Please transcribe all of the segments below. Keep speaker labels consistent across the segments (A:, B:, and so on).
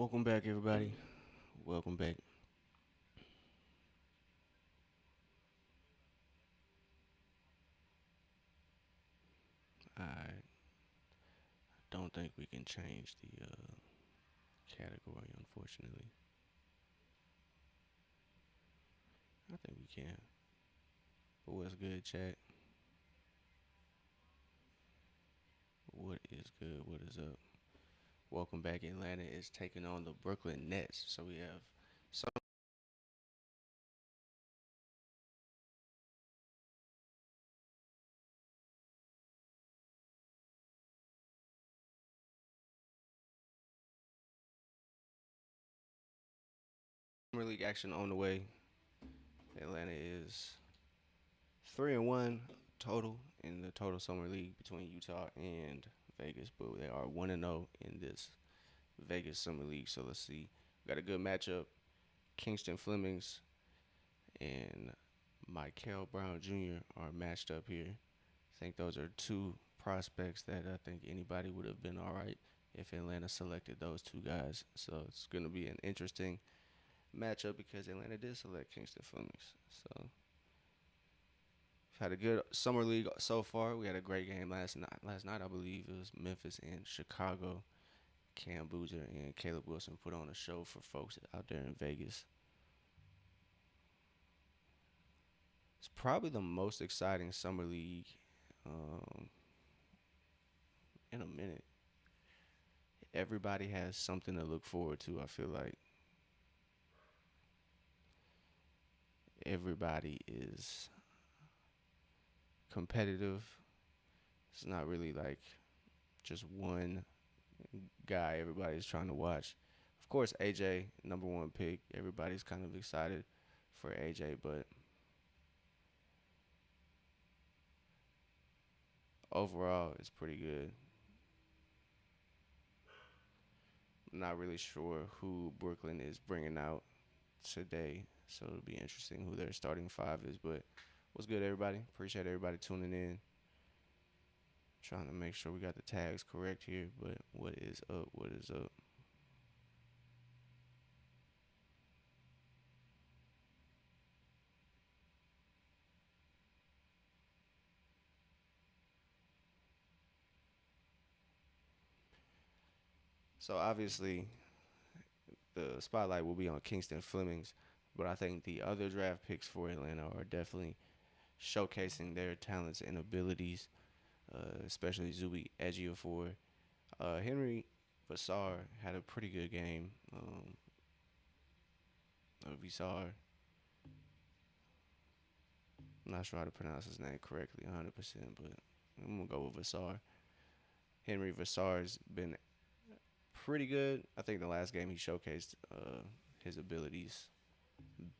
A: Welcome back, everybody. Welcome back. I don't think we can change the category, unfortunately. I think we can. But what's good, chat? What is good? What is up? Welcome back. Atlanta is taking on the Brooklyn Nets. So we have Summer League action on the way. Atlanta is 3-1 total in the total summer league between Utah and Vegas, but they are 1-0 in this Vegas summer league. So let's see. We got a good matchup. Kingston Flemings and Michael Brown Jr. are matched up here. I think those are two prospects that I think anybody would have been all right if Atlanta selected those two guys. So it's going to be an interesting matchup because Atlanta did select Kingston Flemings. So we've had a good summer league so far. We had a great game last night. Last night, I believe it was Memphis and Chicago. Cam Boozer and Caleb Wilson put on a show for folks out there in Vegas. It's probably the most exciting summer league um, in a minute. Everybody has something to look forward to. I feel like everybody is competitive. It's not really like just one guy everybody's trying to watch. Of course, AJ, number one pick. Everybody's kind of excited for AJ, but overall, it's pretty good. I'm not really sure who Brooklyn is bringing out today, so it'll be interesting who their starting five is. But what's good, everybody? Appreciate everybody tuning in. Trying to make sure we got the tags correct here, but what is up? What is up? So obviously, the spotlight will be on Kingston Flemings, but I think the other draft picks for Atlanta are definitely showcasing their talents and abilities, especially Zuby Ejiofor. Henry Vassar had a pretty good game. Vassar, I'm not sure how to pronounce his name correctly 100%, but I'm going to go with Vassar. Henry Vassar's been pretty good. I think the last game he showcased his abilities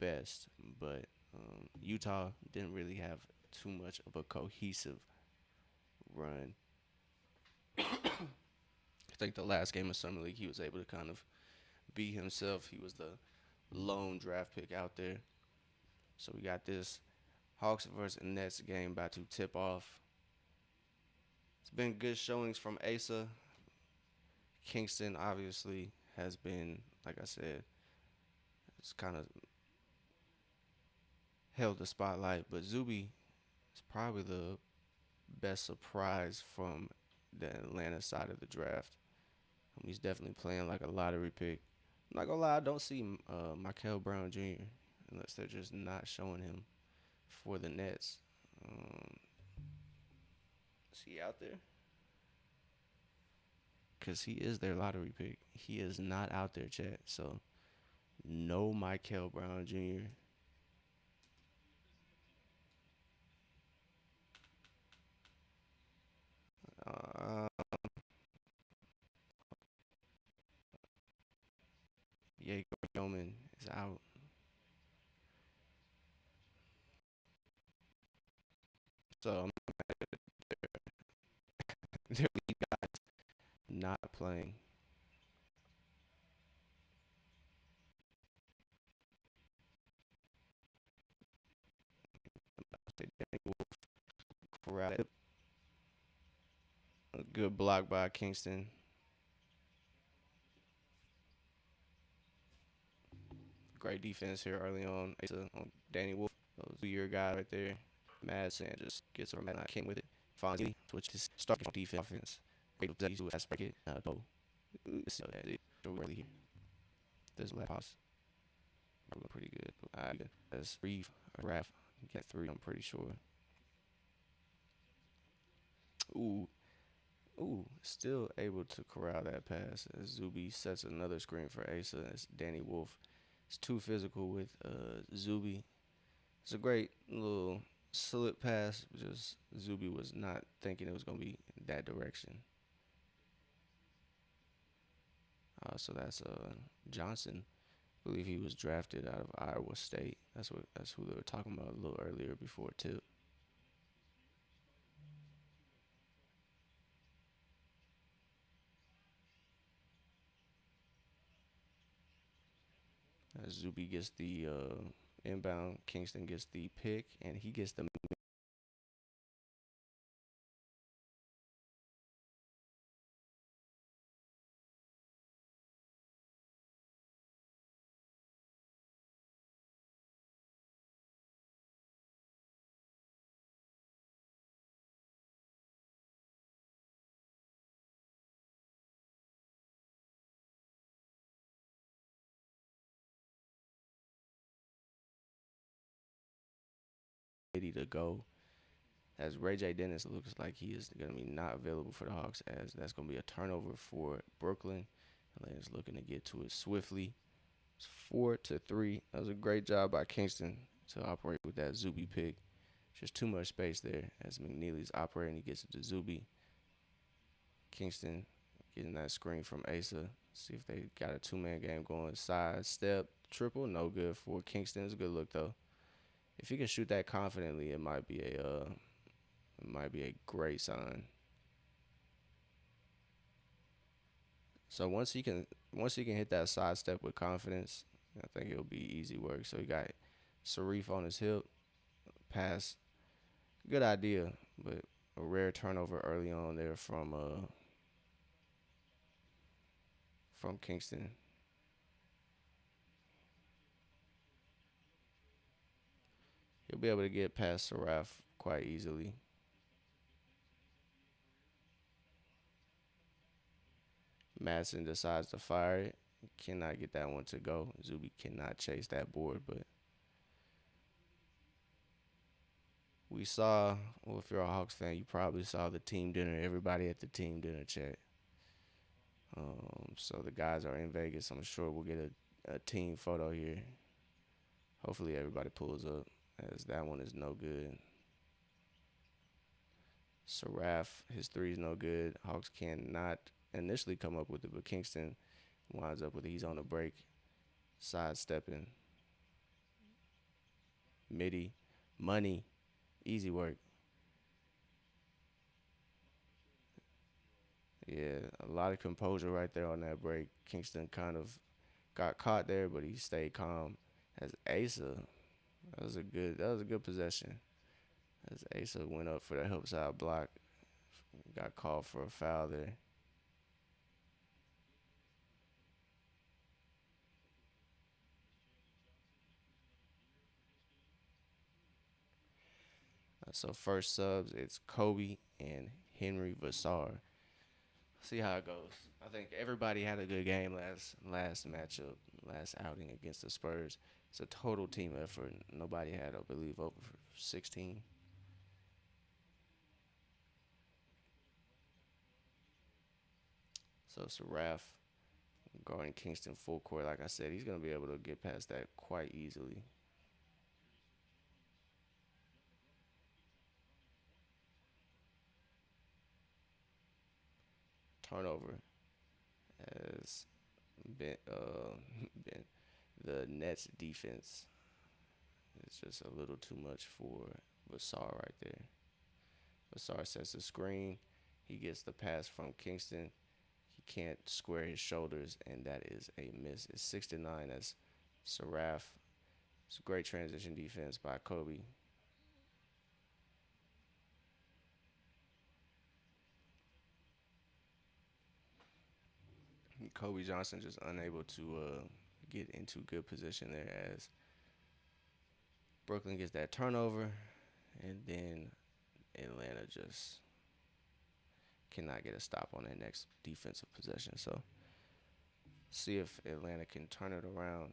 A: best, but Utah didn't really have too much of a cohesive run. I think the last game of Summer League he was able to kind of be himself. He was the lone draft pick out there. So we got this Hawks versus Nets game about to tip off. It's been good showings from Asa. Kingston obviously has been, like I said, it's kind of held the spotlight, but Zuby is probably the best surprise from the Atlanta side of the draft. He's definitely playing like a lottery pick. I'm not gonna lie, I don't see Michael Brown Jr. unless they're just not showing him for the Nets. Is he out there? Because he is their lottery pick. He is not out there, chat. So, no Michael Brown Jr. Uh, Jaeger Yeoman is out. So, they're not playing. A good block by Kingston. great defense here early on. Asa on Danny Wolf, those 2 year guy right there. Madsen just gets around and came with it. Fonzie, which is starting defense. Great that he's has break it. Go. So that it really here. This last pass. Looking pretty good. As Reeve, Raph, get 3, I'm pretty sure. Ooh, still able to corral that pass as Zuby sets another screen for Asa. It's Danny Wolf. It's too physical with Zuby. It's a great little slip pass. Just Zuby was not thinking it was going to be that direction. So that's Johnson. I believe he was drafted out of Iowa State. That's who they were talking about a little earlier before too. Zuby gets the inbound. Kingston gets the pick, and he gets the to go. As Ray J. Dennis looks like he is going to be not available for the Hawks, as that's going to be a turnover for Brooklyn. Atlanta's looking to get to it swiftly. It's 4-3. That was a great job by Kingston to operate with that Zuby pick. Just too much space there as McNeely's operating. He gets it to Zuby. Kingston getting that screen from Asa. See if they got a 2-man game going. Side step triple, no good for Kingston. It's a good look though. If he can shoot that confidently, it might be a great sign. So once he can hit that side step with confidence, I think it'll be easy work. So he got Sarif on his hip, pass, good idea, but a rare turnover early on there from Kingston. He'll be able to get past Saraf quite easily. Madsen decides to fire it. Cannot get that one to go. Zuby cannot chase that board, but we saw, well, if you're a Hawks fan, you probably saw the team dinner, everybody at the team dinner chat. So the guys are in Vegas. I'm sure we'll get a team photo here. Hopefully everybody pulls up, as that one is no good. Saraf, his three is no good. Hawks cannot initially come up with it, but Kingston winds up with it. He's on the break, sidestepping. Midi, money, easy work. Yeah, a lot of composure right there on that break. Kingston kind of got caught there, but he stayed calm. As Asa, that was a good possession. As Asa went up for the help side block, got called for a foul there. So first subs, it's Kobe and Henry Vassar. See how it goes. I think everybody had a good game last matchup, last outing against the Spurs. It's a total team effort. Nobody had, I believe, over 16. So it's a Raph guarding Kingston full court. Like I said, he's gonna be able to get past that quite easily. Turnover has been, been the Nets defense is just a little too much for Vassar right there. Vassar sets the screen. He gets the pass from Kingston. He can't square his shoulders, and that is a miss. It's 6-9 as Saraf. It's a great transition defense by Kobe. Kobe Johnson just unable to get into good position there as Brooklyn gets that turnover, and then Atlanta just cannot get a stop on that next defensive possession. So see if Atlanta can turn it around.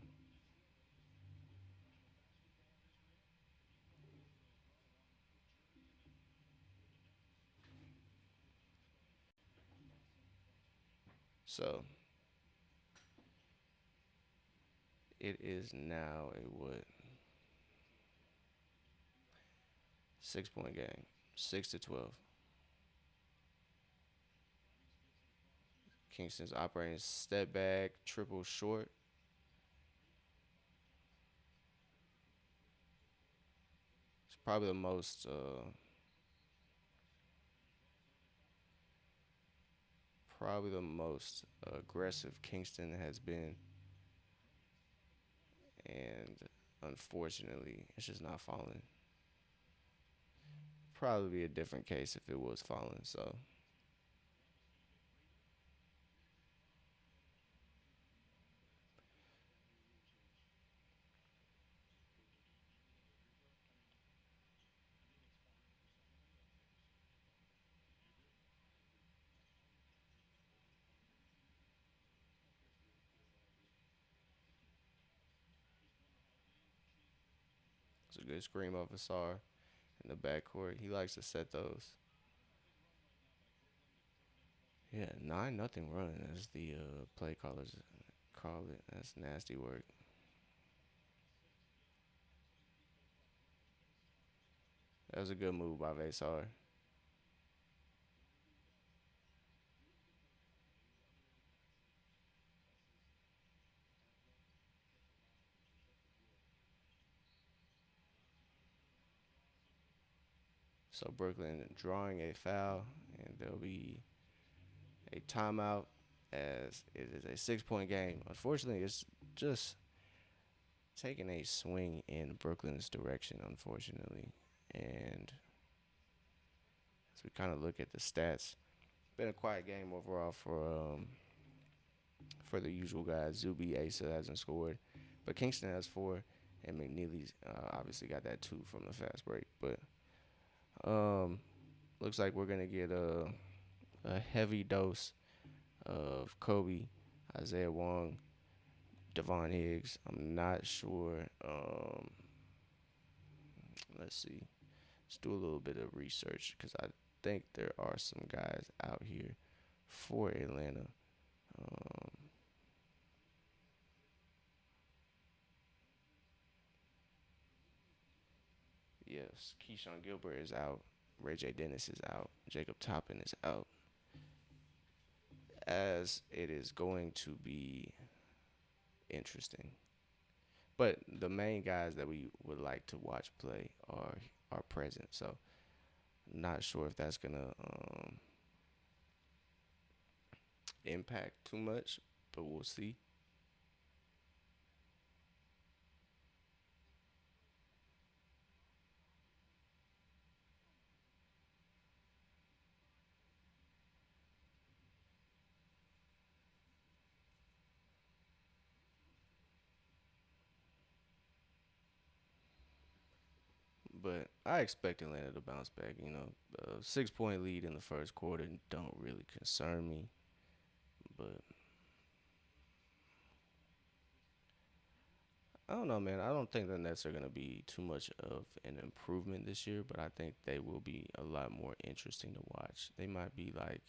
A: So it is now a what 6 point game, 6-12. Kingston's operating step back, triple short. It's probably the most aggressive Kingston has been, and unfortunately, it's just not falling. Probably be a different case if it was falling. So it's a good screen off Asar in the backcourt. He likes to set those. Yeah, 9-0 run as the play callers call it. That's nasty work. That was a good move by Vasar. So Brooklyn drawing a foul, and there'll be a timeout as it is a 6 point game. Unfortunately, it's just taking a swing in Brooklyn's direction, unfortunately. And as we kind of look at the stats, been a quiet game overall for the usual guys. Zuby Asa hasn't scored, but Kingston has four, and McNeely's obviously got that two from the fast break. But um, looks like we're gonna get a heavy dose of Kobe, Isaiah Wong, Devon Higgs. I'm not sure. Let's see. Let's do a little bit of research because I think there are some guys out here for Atlanta. Um, yes, Keyshawn Gilbert is out. Ray J. Dennis is out. Jacob Toppin is out. As it is going to be interesting. But the main guys that we would like to watch play are present. So not sure if that's gonna impact too much, but we'll see. But I expect Atlanta to bounce back. A 6 point lead in the first quarter don't really concern me. But I don't know, man. I don't think the Nets are gonna be too much of an improvement this year, but I think they will be a lot more interesting to watch. They might be like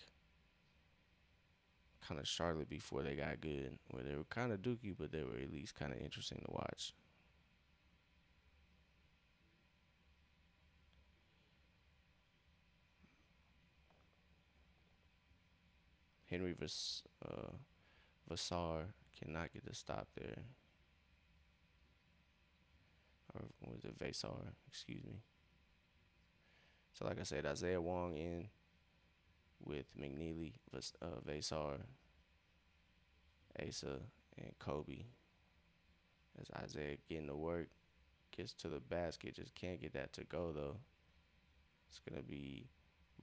A: kind of Charlotte before they got good, where they were kind of dookie, but they were at least kind of interesting to watch. Henry Vassar cannot get the stop there, or was it Vasar? Excuse me. So like I said, Isaiah Wong in with McNeely, Vasar, Asa, and Kobe. As Isaiah getting to work, gets to the basket, just can't get that to go though. It's gonna be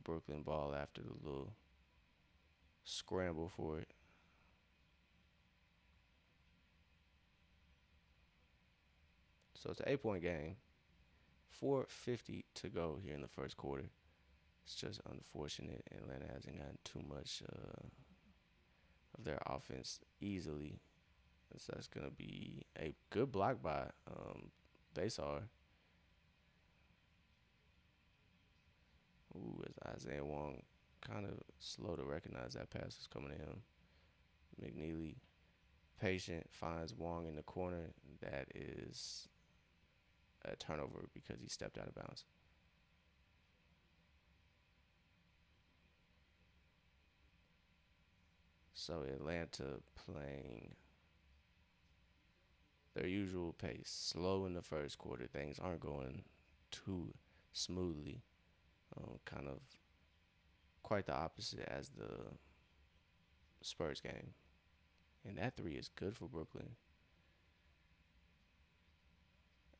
A: Brooklyn ball after the little scramble for it. So it's an 8 point game. 4:50 to go here in the first quarter. It's just unfortunate Atlanta hasn't gotten too much of their offense easily. So that's gonna be a good block by Basar. Ooh, as Isaiah Wong kind of slow to recognize that pass was coming to him. McNeely, patient, finds Wong in the corner. That is a turnover because he stepped out of bounds. So Atlanta playing their usual pace, slow in the first quarter. Things aren't going too smoothly. Kind of quite the opposite as the Spurs game. And that three is good for Brooklyn.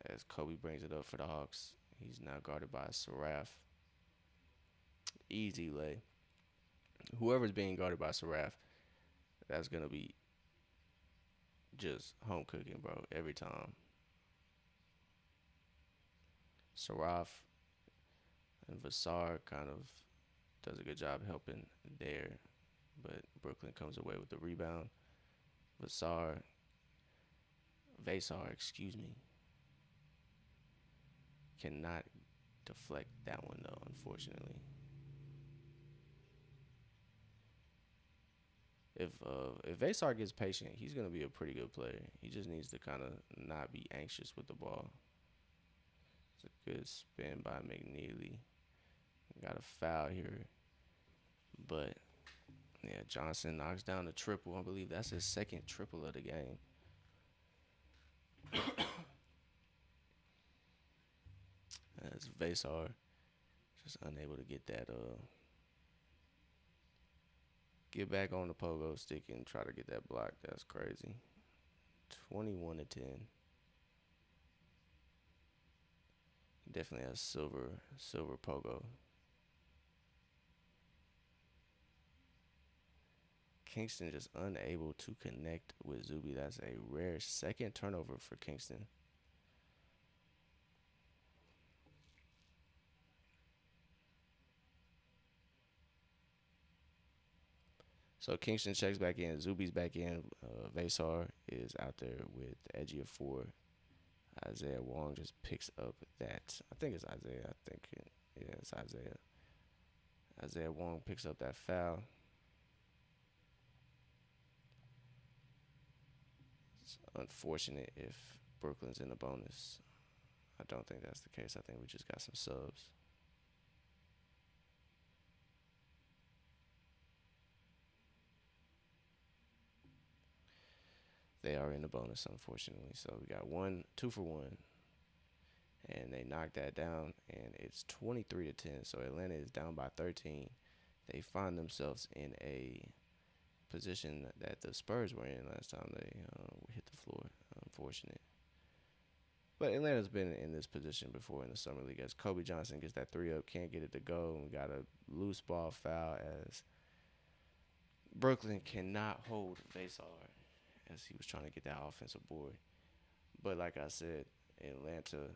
A: As Kobe brings it up for the Hawks, he's now guarded by Saraf. Easy lay. Whoever's being guarded by Saraf, that's gonna be just home cooking, bro. Every time. Saraf and Vassar kind of does a good job helping there, but Brooklyn comes away with the rebound. Vasar, excuse me, cannot deflect that one though, unfortunately. If Vasar gets patient, he's gonna be a pretty good player. He just needs to kind of not be anxious with the ball. It's a good spin by McNeely. Got a foul here, but yeah, Johnson knocks down the triple. I believe that's his second triple of the game. As Vasar just unable to get that get back on the pogo stick and try to get that block. That's crazy. 21-10. He definitely has silver pogo. Kingston just unable to connect with Zuby. That's a rare second turnover for Kingston. So Kingston checks back in. Zuby's back in. Vasar is out there with the edgy of four. Isaiah Wong just picks up that. I think it's Isaiah. Yeah, it's Isaiah. Isaiah Wong picks up that foul. It's unfortunate if Brooklyn's in the bonus. I don't think that's the case. I think we just got some subs. They are in the bonus, unfortunately. So we got 2 for 1, and they knocked that down, and it's 23-10. So Atlanta is down by 13. They find themselves in a position that the Spurs were in last time they hit the floor. Unfortunate. But Atlanta's been in this position before in the summer league. As Kobe Johnson gets that three up, can't get it to go, and we got a loose ball foul as Brooklyn cannot hold Vasar as he was trying to get that offensive board. But like I said, Atlanta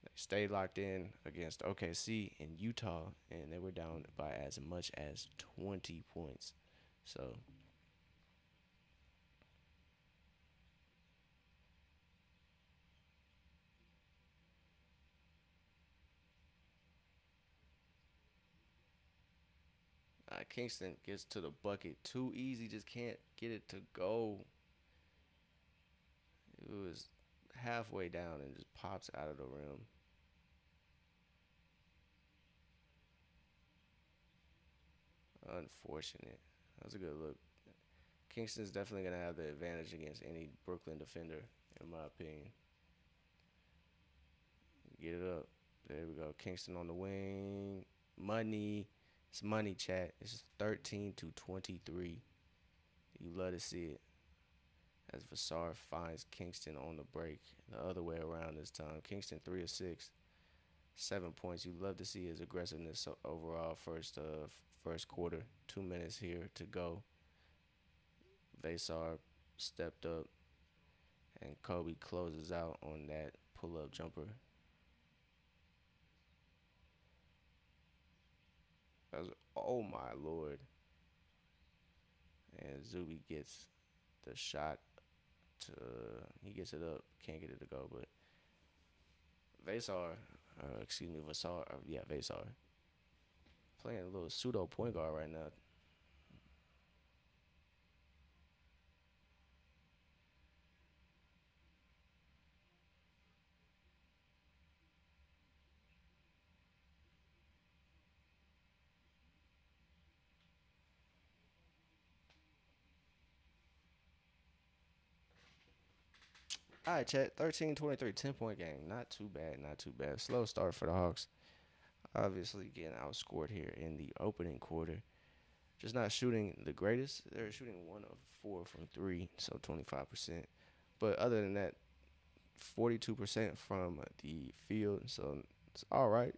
A: they stayed locked in against OKC and Utah, and they were down by as much as 20 points. So Kingston gets to the bucket too easy, just can't get it to go. It was halfway down and just pops out of the rim. Unfortunate. That was a good look. Kingston's definitely going to have the advantage against any Brooklyn defender, in my opinion. Get it up. There we go. Kingston on the wing. Money. It's money, chat. It's 13-23. You love to see it. As Vassar finds Kingston on the break. The other way around this time. Kingston 3 of 6. 7 points. You love to see his aggressiveness overall first quarter. 2 minutes here to go. Vasar stepped up And Kobe closes out on that pull up jumper. That's, oh my lord. And Zuby gets the shot to he gets it up, can't get it to go, but Vasar, excuse me, Vasar, yeah, Vasar, playing a little pseudo point guard right now. All right, chat, 13-23, 10-point game. Not too bad, not too bad. Slow start for the Hawks. Obviously getting outscored here in the opening quarter. Just not shooting the greatest. They're shooting 1 of 4 from three, so 25%. But other than that, 42% from the field, so it's all right.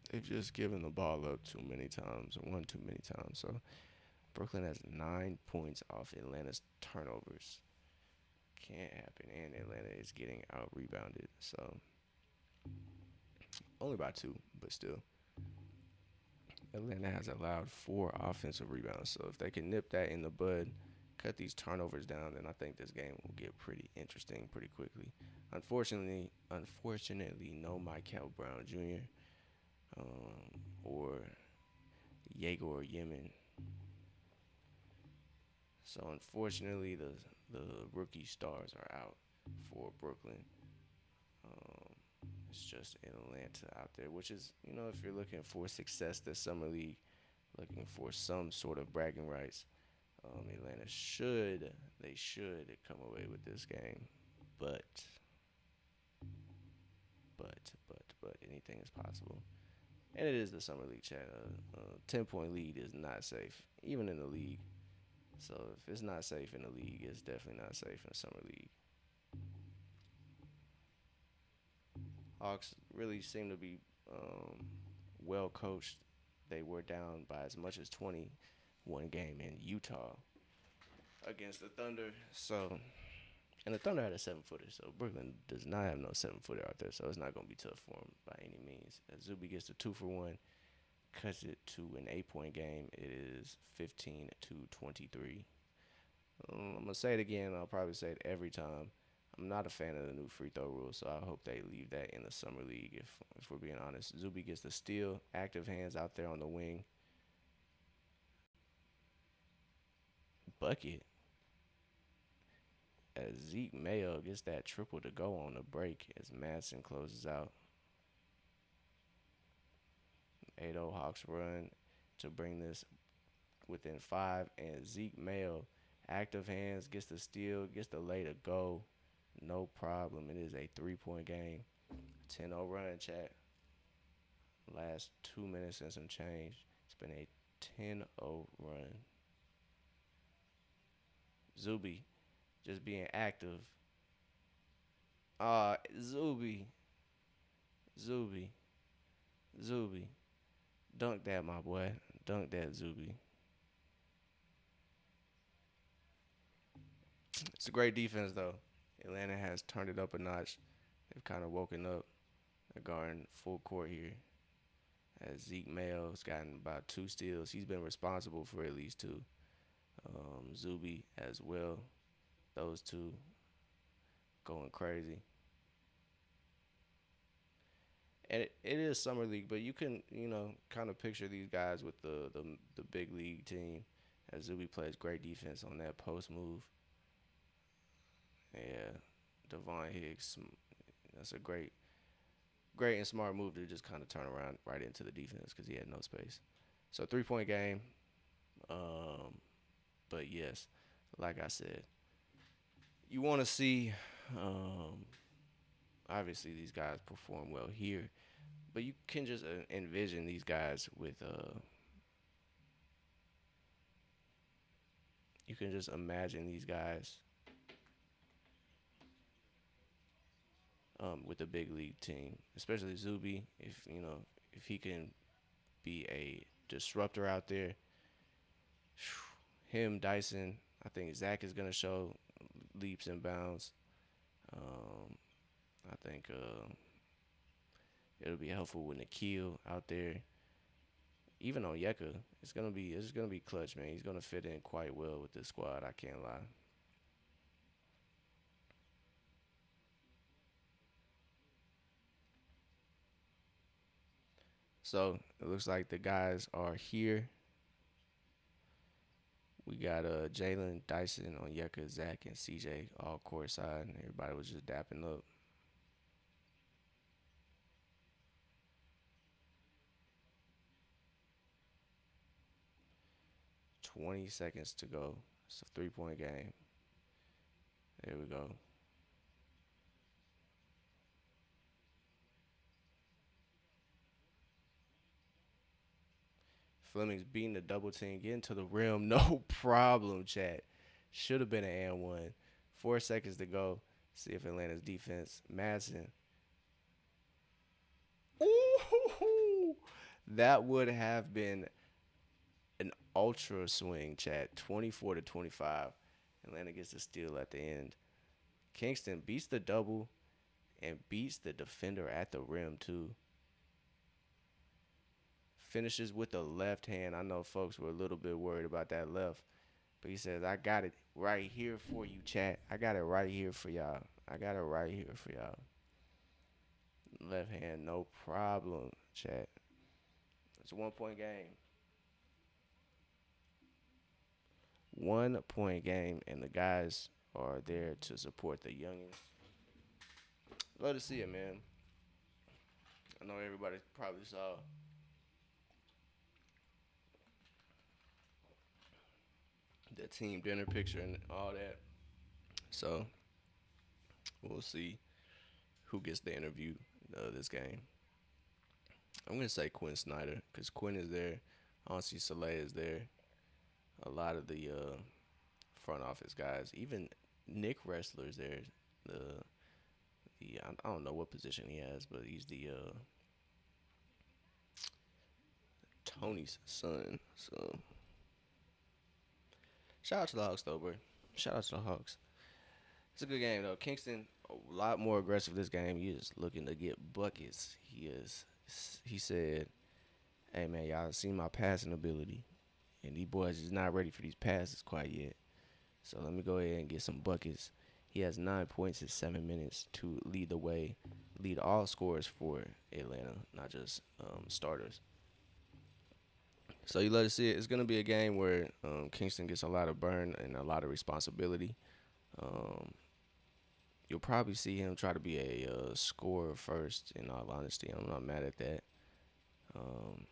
A: They've just given the ball up too many times, or one too many times. So Brooklyn has 9 points off Atlanta's turnovers. Can't happen, and Atlanta is getting out rebounded. So only by two, but still, Atlanta has allowed 4 offensive rebounds. So if they can nip that in the bud, cut these turnovers down, then I think this game will get pretty interesting pretty quickly. Unfortunately, no Michael Brown Jr. Or Yegor Yemen. So unfortunately, the rookie stars are out for Brooklyn. Um, it's just Atlanta out there, which is, if you're looking for success this summer league, looking for some sort of bragging rights, Atlanta should come away with this game, but but anything is possible. And it is the summer league, chat. 10-point lead is not safe, even in the league. So if it's not safe in the league, it's definitely not safe in the summer league. Hawks really seem to be well coached. They were down by as much as 20 one game in Utah against the Thunder. So, and the Thunder had a 7-footer. So Brooklyn does not have no 7-footer out there. So it's not going to be tough for him by any means. As Zuby gets the 2-for-1, cuts it to an 8-point game. It is 15-23. I'm gonna say it again. I'll probably say it every time. I'm not a fan of the new free throw rule, so I hope they leave that in the summer league. If we're being honest, Zuby gets the steal, active hands out there on the wing, bucket. As Zeke Mayo gets that triple to go on the break as Madsen closes out. 8-0 Hawks run to bring this within 5, and Zeke Mayo, active hands, gets the steal, gets the lay to go. No problem. It is a 3-point game. 10-0 run, chat. Last 2 minutes and some change. It's been a 10-0 run. Zuby just being active. Zuby. Zuby. Zuby. Dunk that, my boy. Dunk that, Zuby. It's a great defense, though. Atlanta has turned it up a notch. They've kind of woken up. They're guarding full court here. As Zeke Mayo's gotten about 2 steals. He's been responsible for at least 2. Zuby as well. Those two going crazy. And it is summer league, but you can kind of picture these guys with the big league team. As Zuby plays great defense on that post move. Yeah, Devon Higgs. That's a great and smart move to just kind of turn around right into the defense because he had no space. So 3-point game. But yes, like I said, you want to see. Obviously, these guys perform well here, but you can just envision these guys with. You can just imagine these guys with the big league team, especially Zuby. If he can be a disruptor out there, him, Dyson. I think Zach is gonna show leaps and bounds. Um, I think it'll be helpful with Nikhil out there. Even on Yeka, it's gonna be clutch, man. He's gonna fit in quite well with this squad. I can't lie. So it looks like the guys are here. We got Jalen, Dyson on Yucca, Zach, and CJ all courtside. Everybody was just dapping up. 20 seconds to go. It's a 3 point game. There we go. Fleming's beating the double team, getting to the rim. No problem, chat. Should have been an and one. 4 seconds to go. See if Atlanta's defense. Madsen. Ooh, that would have been an ultra swing, chat. 24-25. Atlanta gets the steal at the end. Kingston beats the double and beats the defender at the rim too. Finishes with the left hand. I know folks were a little bit worried about that left, but he says, I got it right here for you, chat. I got it right here for y'all. I got it right here for y'all. Left hand, no problem, chat. It's a 1 point game. 1 point game, and the guys are there to support the youngins. Love to see it, man. I know everybody probably saw the team dinner picture and all that. So we'll see who gets the interview this game. I'm gonna say Quinn Snyder because Quinn is there. Honestly, Soleil is there. A lot of the front office guys, even Nick Wrestler is there. The I don't know what position he has, but he's the Tony's son. So shout out to the Hawks though, bro. Shout out to the Hawks. It's a good game though. Kingston a lot more aggressive this game. He is looking to get buckets. He is. He said, "Hey man, y'all see my passing ability, and these boys is not ready for these passes quite yet. So let me go ahead and get some buckets." He has 9 points in 7 minutes to lead the way, lead all scorers for Atlanta, not just starters. So you love to see it. It's gonna be a game where Kingston gets a lot of burn and a lot of responsibility. Um, you'll probably see him try to be a scorer first. In all honesty, I'm not mad at that. Um,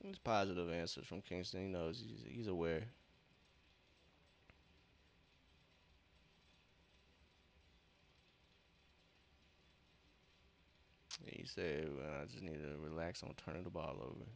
A: it's positive answers from Kingston. He knows he's aware. He said, well, "I just need to relax on turning the ball over."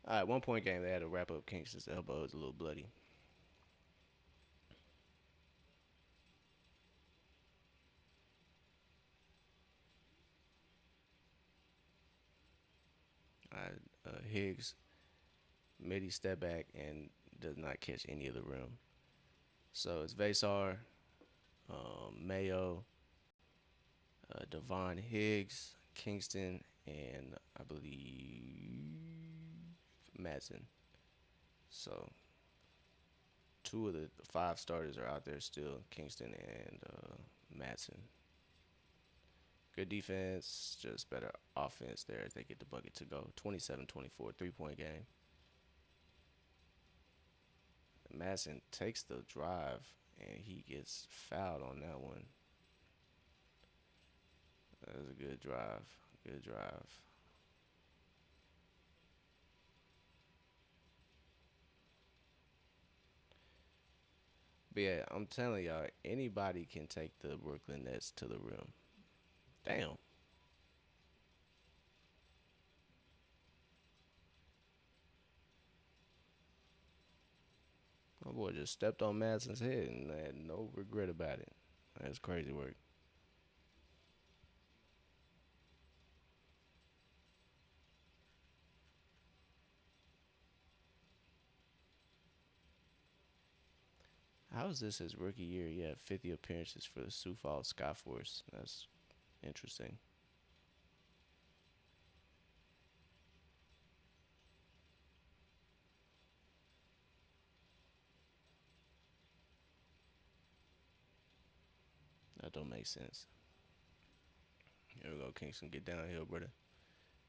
A: All right, 1 point game. They had to wrap up Kingston's elbow. It's a little bloody. All right, Higgs made he step back and does not catch any of the rim. So it's Vasar, Mayo, Devon Higgs, Kingston, and I believe Madsen. So Two of the five starters are out there still, Kingston and Matson. Good defense, just better offense there as they get the bucket to go. 27-24, 3-point game. Madison takes the drive and he gets fouled on that one. That was a good drive. Good drive. But yeah, I'm telling y'all, anybody can take the Brooklyn Nets to the rim. Damn. My boy just stepped on Madison's head and had no regret about it. That's crazy work. How is this his rookie year? Yeah, 50 appearances for the Sioux Falls Skyforce. That's interesting. That don't make sense. Here we go, Kingston. Get downhill, brother.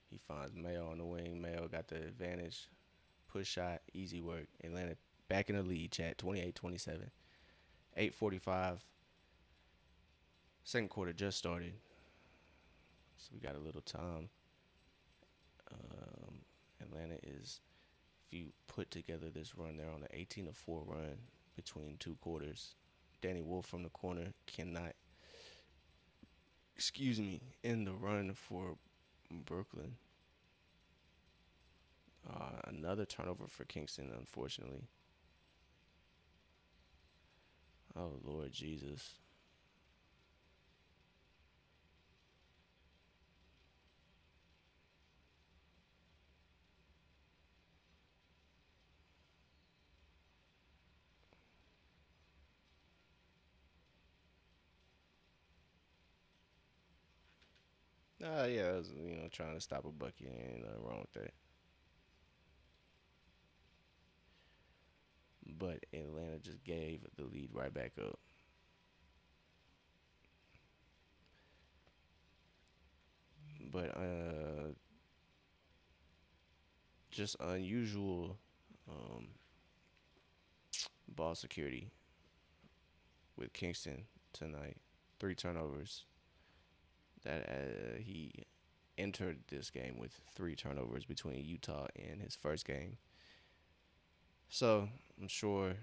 A: He finds Mayo on the wing. Mayo got the advantage. Push shot, easy work. Atlanta back in the lead, chat. 28-27. 8:45. Second quarter just started. So we got a little time. Atlanta is, if you put together this run, they're on an 18-4 run between two quarters. Danny Wolf from the corner cannot, excuse me, end the run for Brooklyn. Another turnover for Kingston, unfortunately. Oh, Lord Jesus. Yeah, I was, trying to stop a bucket. Ain't nothing wrong with that. But Atlanta just gave the lead right back up. But just unusual um, ball security with Kingston tonight. Three turnovers. That he entered this game with three turnovers between Utah and his first game. So I'm sure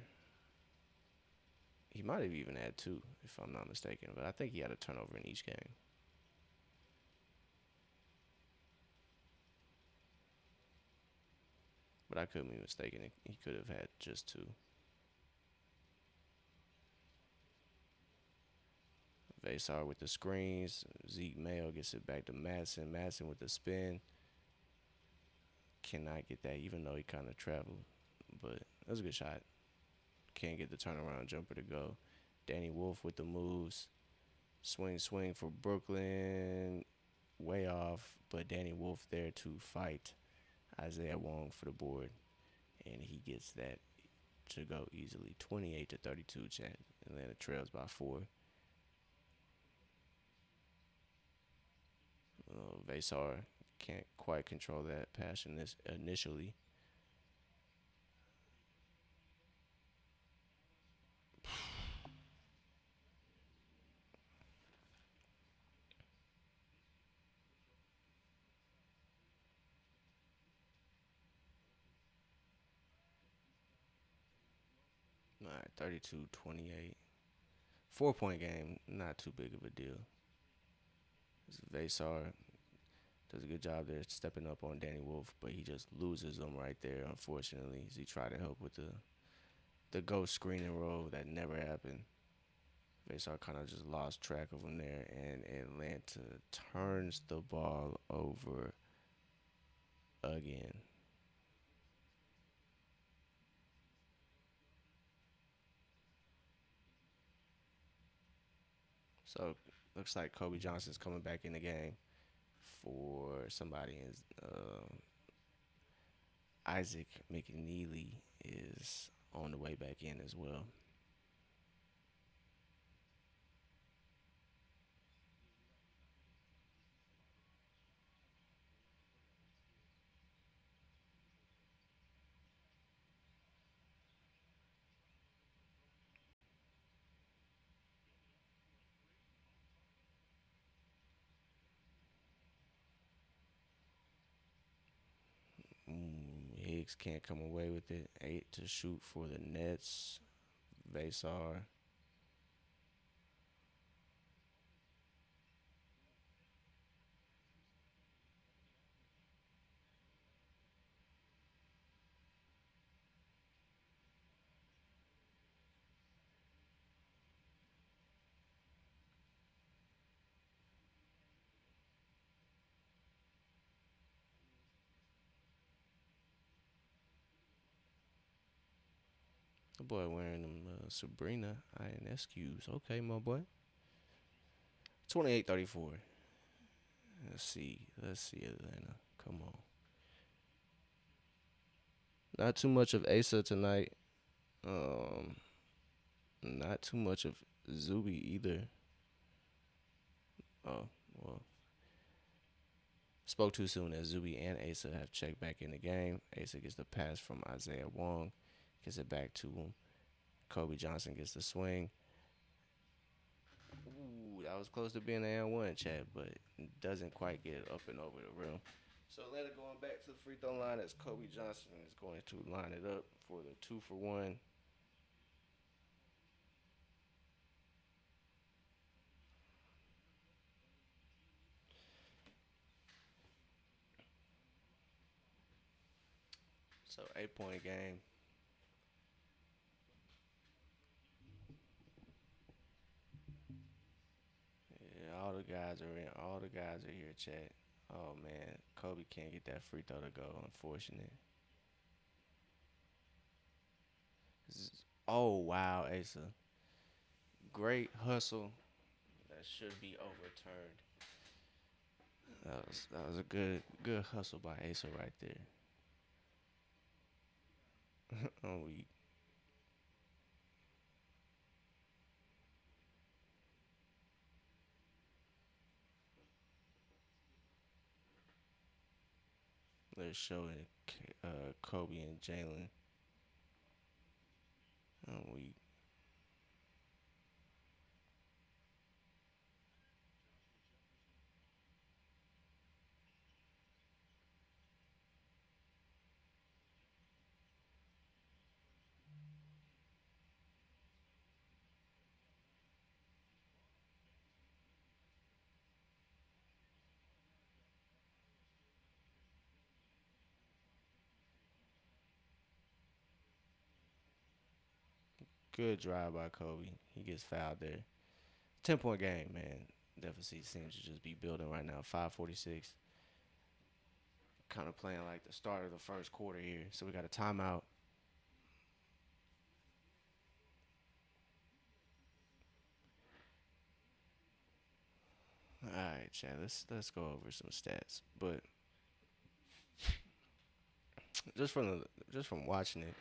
A: he might have even had two, if I'm not mistaken. But I think he had a turnover in each game. But I could be mistaken. He could have had just two. Vasar with the screens. Zeke Mayo gets it back to Madison. Madison with the spin. Cannot get that, even though he kind of traveled. But that was a good shot. Can't get the turnaround jumper to go. Danny Wolf with the moves. Swing for Brooklyn. Way off. But Danny Wolf there to fight Isaiah Wong for the board. And he gets that to go easily. 28-32, chat. Atlanta trails by four. Vasar can't quite control that passion this initially. All right, 32-28. 4-point game, not too big of a deal. Vasar does a good job there stepping up on Danny Wolf, but he just loses them right there, unfortunately, as he tried to help with the ghost screen and roll that never happened. Vasar kind of just lost track of him there, and Atlanta turns the ball over again. So looks like Kobe Johnson's coming back in the game for somebody. Isaac McNeely is on the way back in as well. Higgs can't come away with it. 8 to shoot for the Nets. Vasar. The boy wearing them Sabrina INSQs. Okay, my boy. 28-34. Let's see. Let's see, Atlanta. Come on. Not too much of Asa tonight. Um, Not too much of Zuby either. Oh, well. Spoke too soon as Zuby and Asa have checked back in the game. Asa gets the pass from Isaiah Wong. Gets it back to him. Kobe Johnson gets the swing. Ooh, that was close to being an and one, Chad, but doesn't quite get it up and over the rim. So Atlanta going back to the free throw line as Kobe Johnson is going to line it up for the 2-for-1. So 8 point game. Yeah, all the guys are in. All the guys are here, Chad. Oh man, Kobe can't get that free throw to go. Unfortunate. Oh wow, Asa, great hustle. That should be overturned. That was a good hustle by Asa right there. Oh, they're showing Kobe and Jalen. We good drive by Kobe. He gets fouled there. 10 point game, man. Deficit seems to just be building right now. 5:46. Kind of playing like the start of the first quarter here. So we got a timeout. All right, Chad. Let's go over some stats. But just from the just from watching it,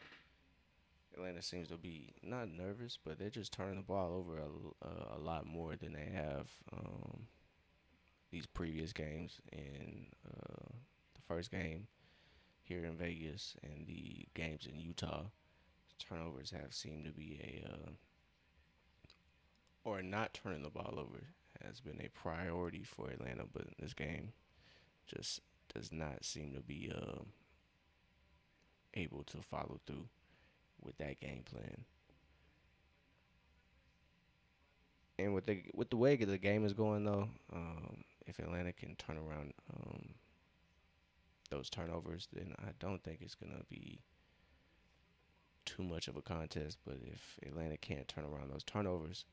A: Atlanta seems to be not nervous, but they're just turning the ball over a lot more than they have these previous games. In the first game here in Vegas and the games in Utah, turnovers have seemed to be or not turning the ball over has been a priority for Atlanta, but this game just does not seem to be able to follow through with that game plan. And with the way the game is going though, if Atlanta can turn around those turnovers, then I don't think it's gonna be too much of a contest. But if Atlanta can't turn around those turnovers,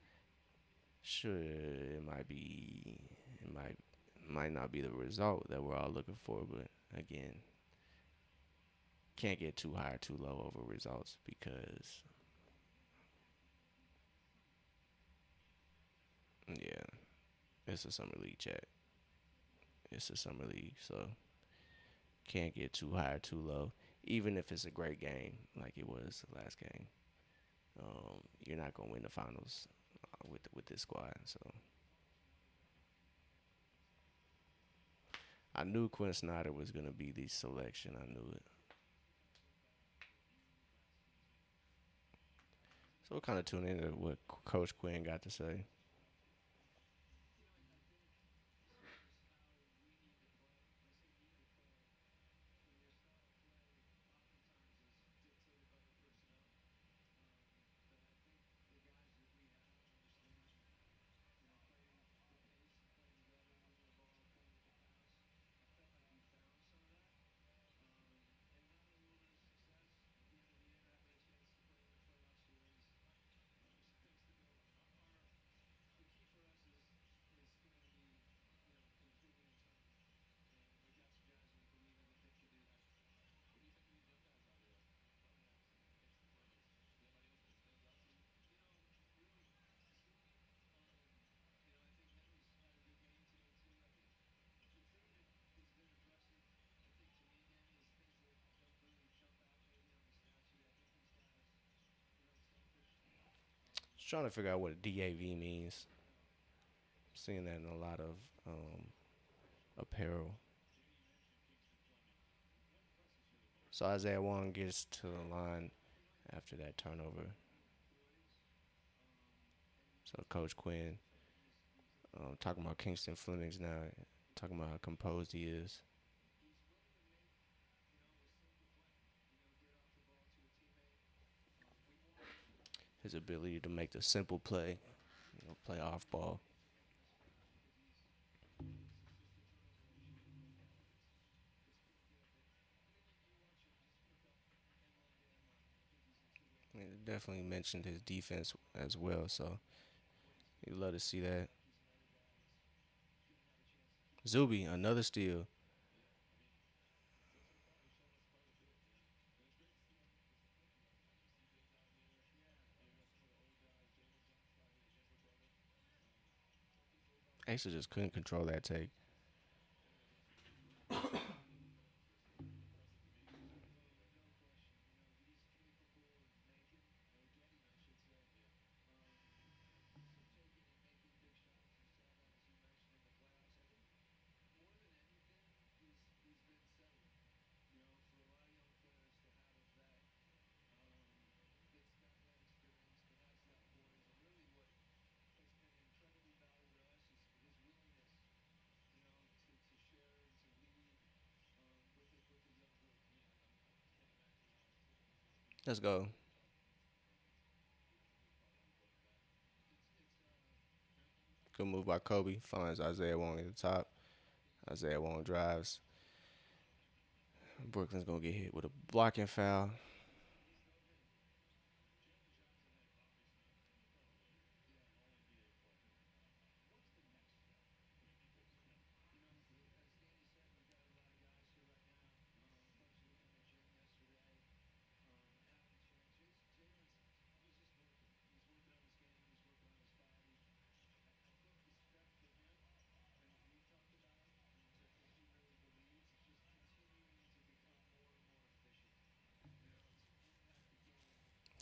A: sure, it might not be the result that we're all looking for. But again, can't get too high or too low over results because yeah, it's a summer league chat. It's a summer league, so can't get too high or too low. even if it's a great game like it was the last game, you're not gonna win the finals with this squad. So I knew Quinn Snyder was gonna be the selection. I knew it. So we'll kind of tune into what Coach Quinn got to say. Just trying to figure out what DAV means. Seeing that in a lot of apparel. So Isaiah Wong gets to the line after that turnover. So Coach Quinn talking about Kingston Flemings now, talking about how composed he is, his ability to make the simple play, play off ball. And definitely mentioned his defense as well, so you'd love to see that. Zuby, another steal. Actually, just couldn't control that take. Let's go. Good move by Kobe. Finds Isaiah Wong at the top. Isaiah Wong drives. Brooklyn's gonna get hit with a blocking foul.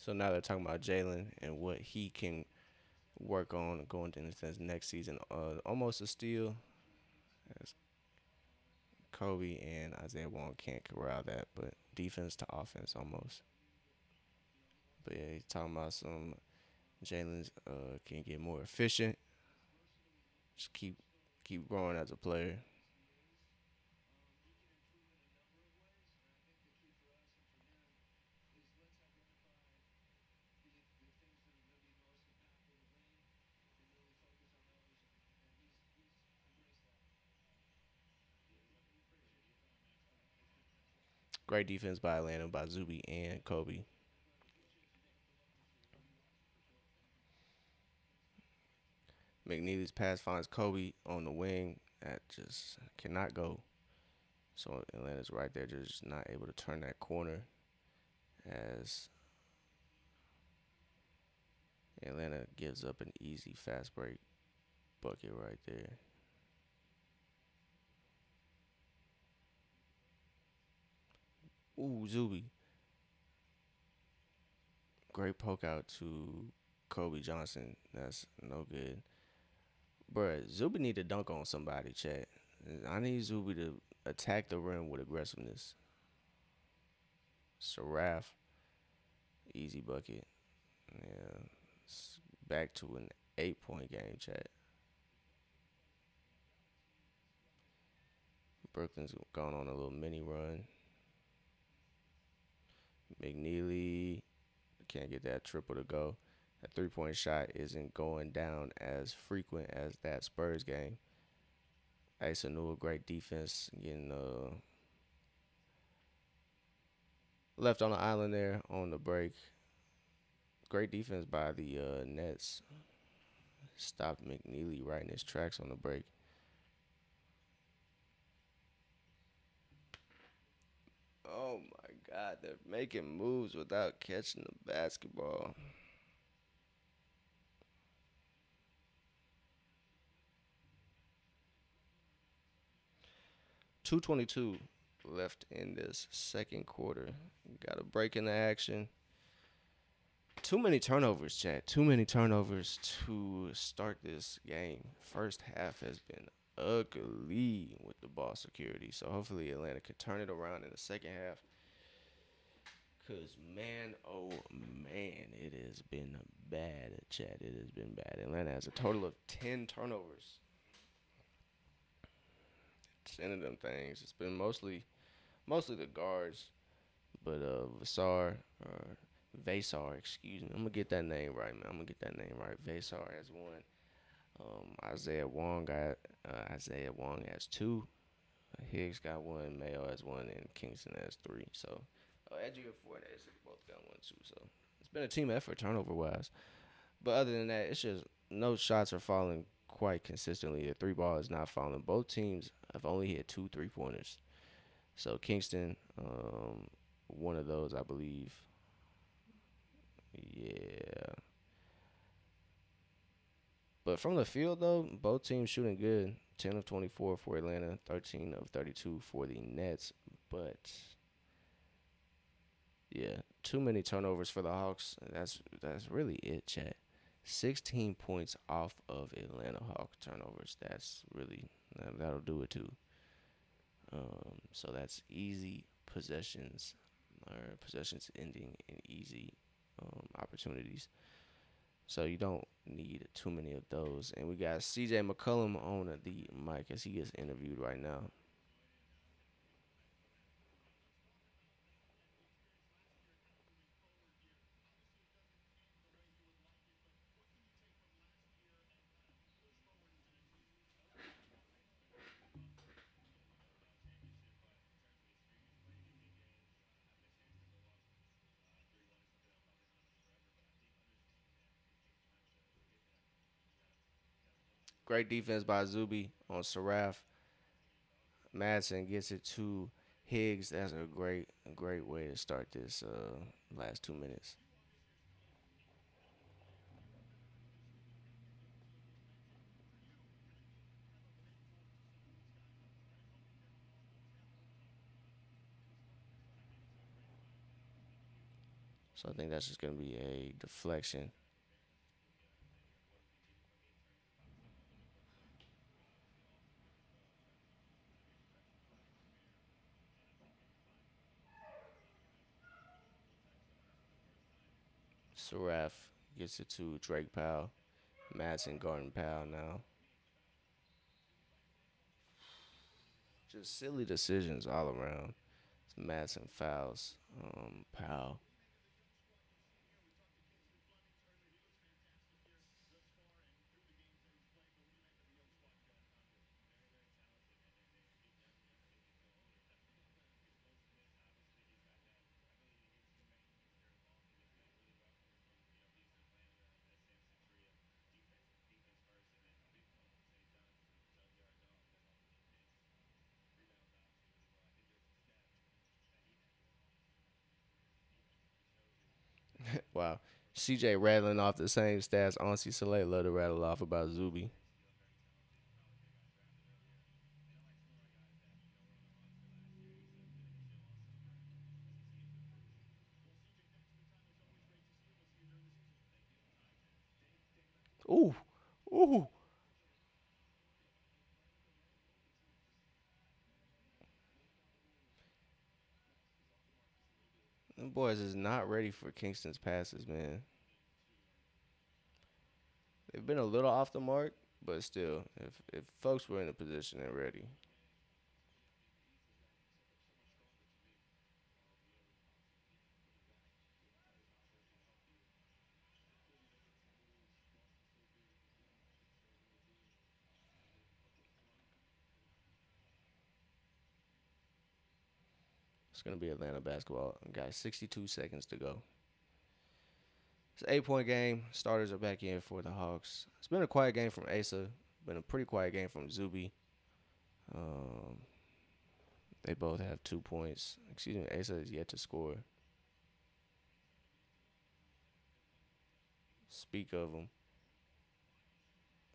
A: So now they're talking about Jalen and what he can work on going into this next season. Almost a steal as Kobe and Isaiah Wong can't corral that, but defense to offense almost. But yeah, he's talking about some Jalen's can get more efficient. Just keep growing as a player. Great defense by Atlanta by Zuby and Kobe. McNeely's pass finds Kobe on the wing. That just cannot go. So Atlanta's right there, just not able to turn that corner as Atlanta gives up an easy fast break bucket right there. Ooh, Zuby. Great poke out to Kobe Johnson. That's no good. Bruh, Zuby need to dunk on somebody, chat. I need Zuby to attack the rim with aggressiveness. Saraf, easy bucket. Yeah. Back to an 8 point game, chat. Brooklyn's gone on a little mini run. McNeely can't get that triple to go. That 3 point shot isn't going down as frequent as that Spurs game. Asa Newell, great defense, getting left on the island there on the break. Great defense by the Nets. Stopped McNeely right in his tracks on the break. Oh my God, they're making moves without catching the basketball. 2:22 left in this second quarter. Got a break in the action. Too many turnovers, Chad. Too many turnovers to start this game. First half has been ugly with the ball security. So hopefully Atlanta can turn it around in the second half. Cause man, oh man, it has been bad, Chad. It has been bad. Atlanta has a total of 10 turnovers. 10 of them things. It's been mostly the guards, but Vasar, excuse me. I'm gonna get that name right, man. I'm gonna get that name right. Vasar has one. Isaiah Wong has two. Higgs got one. Mayo has one, and Kingston has three. So, Edgy and Fornes both got one too. So it's been a team effort turnover wise. But other than that, it's just no shots are falling quite consistently. The three ball is not falling. Both teams have only hit two 3 pointers. So Kingston, one of those, I believe. Yeah. But from the field, though, both teams shooting good. 10 of 24 for Atlanta, 13 of 32 for the Nets. But, yeah, too many turnovers for the Hawks. That's really it, chat. 16 points off of Atlanta Hawk turnovers. That's really, that'll do it, too. So that's easy possessions, or possessions ending in easy opportunities. So you don't need too many of those. And we got CJ McCollum on the mic as he gets interviewed right now. Great defense by Zuby on Saraf. Madsen gets it to Higgs. That's a great way to start this last 2 minutes. So I think that's just gonna be a deflection. Saraf gets it to Drake Powell. Madsen guarding Powell now. Just silly decisions all around. Madsen fouls Powell. Wow. CJ rattling off the same stats Auntie Soleil love to rattle off about Zuby. Ooh, ooh. Them boys is not ready for Kingston's passes, man. They've been a little off the mark, but still, if folks were in a position and ready, it's gonna be Atlanta basketball. Got 62 seconds to go. It's an 8 point game. Starters are back in for the Hawks. It's been a quiet game from Asa. Been a pretty quiet game from Zuby. Um, they both have 2 points. Excuse me, Asa is yet to score. Speak of them.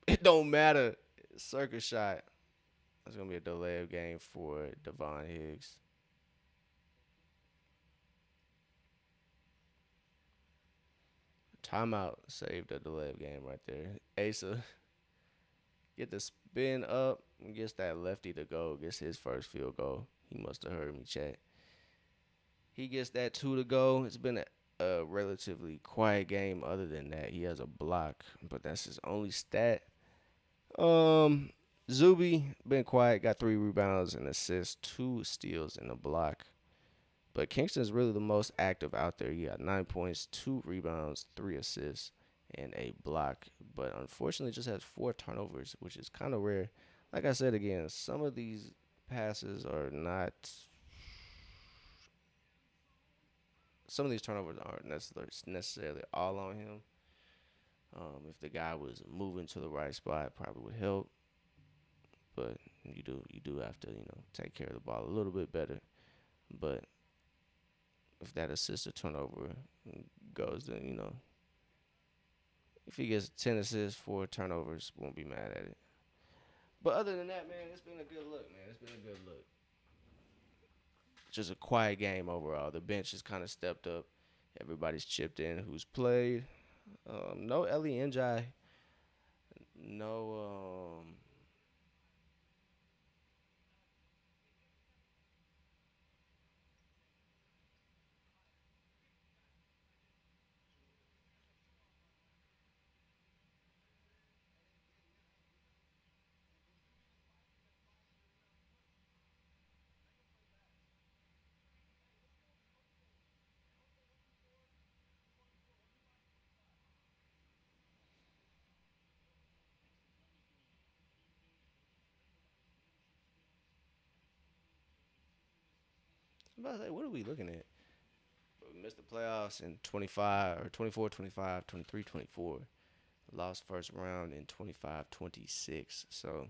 A: It don't matter. Circus shot. That's gonna be a delay of game for Devon Higgs. Timeout saved a delay of game right there. Asa get the spin up and gets that lefty to go. Gets his first field goal. He must have heard me chat. He gets that two to go. It's been a relatively quiet game. Other than that, he has a block, but that's his only stat. Um, Zuby been quiet. Got 3 rebounds and assists, 2 steals and a block. But Kingston's really the most active out there. He got 9 points, 2 rebounds, 3 assists, and a block. But unfortunately, just has 4 turnovers, which is kind of rare. Like I said again, some of these passes are not. Some of these turnovers aren't necessarily all on him. If the guy was moving to the right spot, probably would help. But you do have to take care of the ball a little bit better. But if that assist or turnover goes, then if he gets 10 assists, 4 turnovers, won't be mad at it. But other than that, man, it's been a good look, man. It's been a good look. Just a quiet game overall. The bench has kind of stepped up. Everybody's chipped in who's played. No Ellie Njai. No. I'm about to say, what are we looking at? We missed the playoffs in 25 or 24, 25, 23, 24. Lost first round in 25, 26. So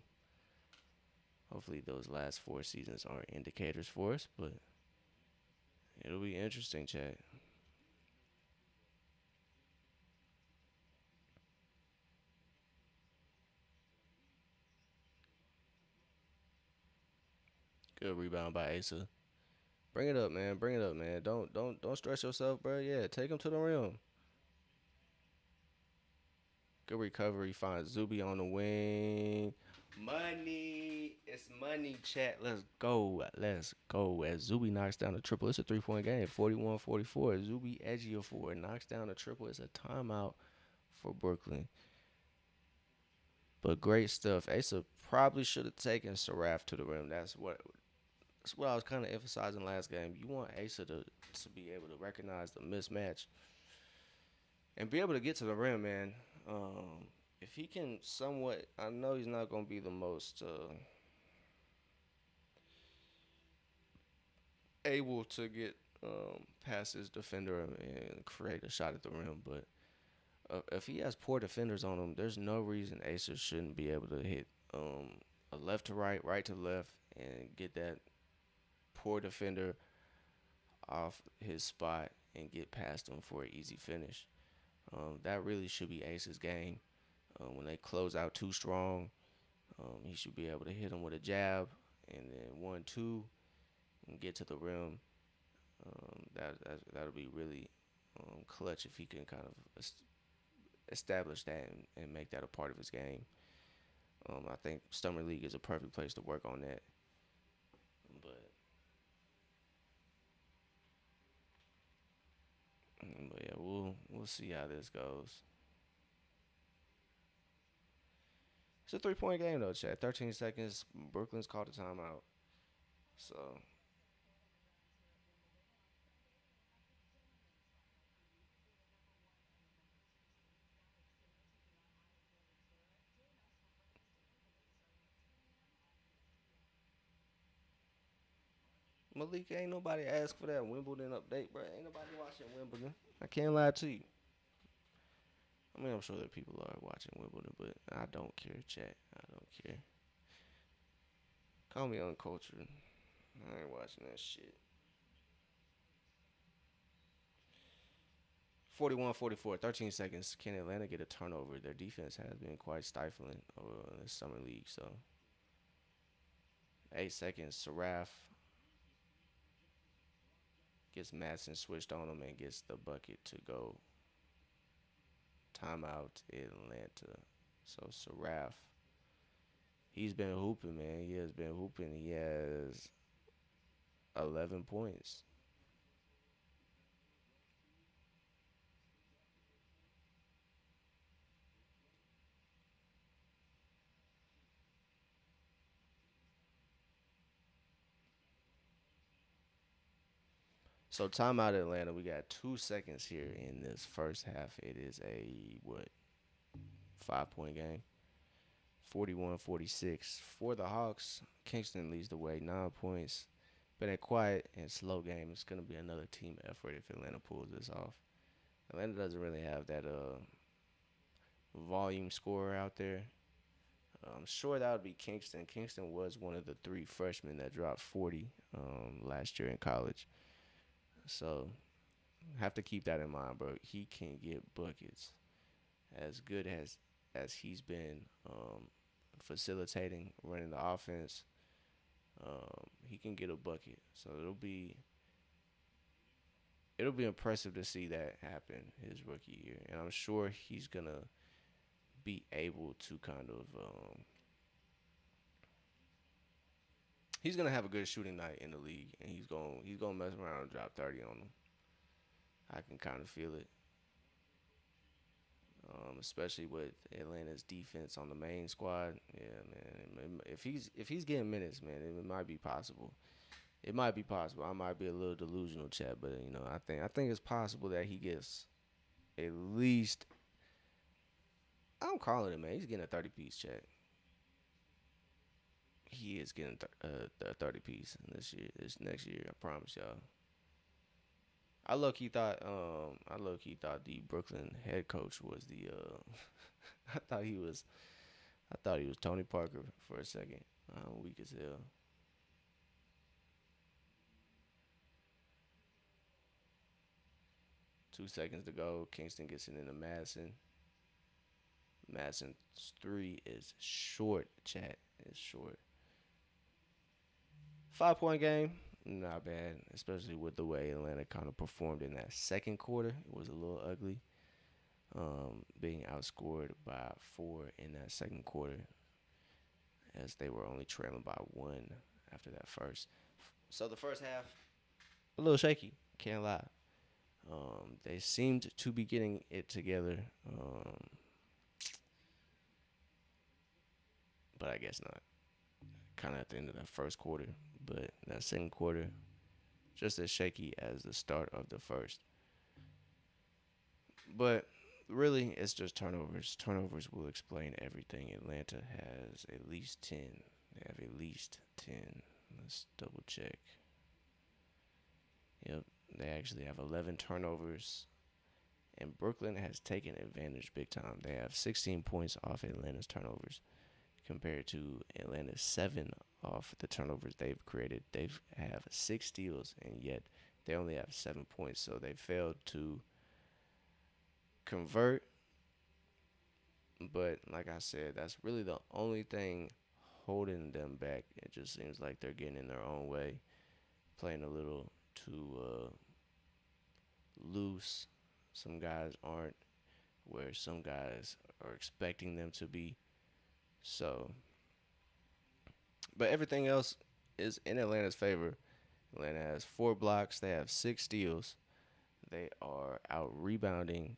A: hopefully those last 4 seasons aren't indicators for us, but it'll be interesting, Chad. Good rebound by Asa. Bring it up, man. Bring it up, man. Don't stress yourself, bro. Yeah, take him to the rim. Good recovery. Finds Zuby on the wing. Money. It's money, chat. Let's go. Let's go. As Zuby knocks down the triple, it's a 3 point game. 41-44. Zuby edgier for it. Knocks down the triple. It's a timeout for Brooklyn. But great stuff. Asa probably should have taken Saraf to the rim. That's what I was kind of emphasizing last game. You want Asa to be able to recognize the mismatch and be able to get to the rim, man. If he can somewhat, I know he's not going to be the most able to get past his defender and create a shot at the rim, but if he has poor defenders on him, there's no reason Acer shouldn't be able to hit a left to right, right to left, and get that poor defender off his spot and get past him for an easy finish. That really should be Ace's game. When they close out too strong, he should be able to hit him with a jab and then 1-2 and get to the rim. That'll be really clutch if he can kind of establish that and make that a part of his game. I think Summer League is a perfect place to work on that. But yeah, we'll see how this goes. It's a 3 point game though, Chad. 13 seconds. Brooklyn's called a timeout. So Malik, ain't nobody asked for that Wimbledon update, bro. Ain't nobody watching Wimbledon. I can't lie to you. I mean, I'm sure that people are watching Wimbledon, but I don't care, chat. I don't care. Call me uncultured. I ain't watching that shit. 41-44, 13 seconds. Can Atlanta get a turnover? Their defense has been quite stifling over the summer league. So 8 seconds. Saraf gets Madsen switched on him and gets the bucket to go. Timeout Atlanta. So Saraf, he's been hooping, man. He has been hooping. He has 11 points. So timeout Atlanta. We got 2 seconds here in this first half. It is a what 5 point game. 41-46 for the Hawks. Kingston leads the way, 9 points. Been a quiet and slow game. It's gonna be another team effort if Atlanta pulls this off. Atlanta doesn't really have that volume scorer out there. I'm sure that would be Kingston. Kingston was one of the three freshmen that dropped 40 last year in college. So have to keep that in mind, bro. He can get buckets. As good as he's been facilitating, running the offense, he can get a bucket. So it'll be impressive to see that happen his rookie year, and I'm sure he's gonna be able to kind of he's gonna have a good shooting night in the league, and he's gonna mess around and drop 30 on them. I can kind of feel it, especially with Atlanta's defense on the main squad. Yeah, man. If he's getting minutes, man, it might be possible. It might be possible. I might be a little delusional, chat, but I think it's possible that he gets at least. I'm calling it, man. He's getting a 30 piece, chat. He is getting a 30 piece this next year. I promise y'all. I low key thought the Brooklyn head coach was the I thought he was Tony Parker for a second. Weak as hell. 2 seconds to go. Kingston gets it into Madison. Madison's three is short. Chat is short. 5 point game. Not bad, especially with the way Atlanta kind of performed in that second quarter. It was a little ugly, being outscored by 4 in that second quarter, as they were only trailing by 1 after that first. So the first half, a little shaky. Can't lie. They seemed to be getting it together, but I guess not. Kind of at the end of that first quarter, but that second quarter, just as shaky as the start of the first. But really, it's just turnovers. Turnovers will explain everything. Atlanta has at least 10. They have at least 10. Let's double check. Yep, they actually have 11 turnovers. And Brooklyn has taken advantage big time. They have 16 points off Atlanta's turnovers compared to Atlanta's 7 off the turnovers they've created. They have 6 steals, and yet they only have 7 points. So they failed to convert. But like I said, that's really the only thing holding them back. It just seems like they're getting in their own way, playing a little too loose. Some guys aren't where some guys are expecting them to be. So, but everything else is in Atlanta's favor. Atlanta has 4 blocks. They have 6 steals. They are out rebounding.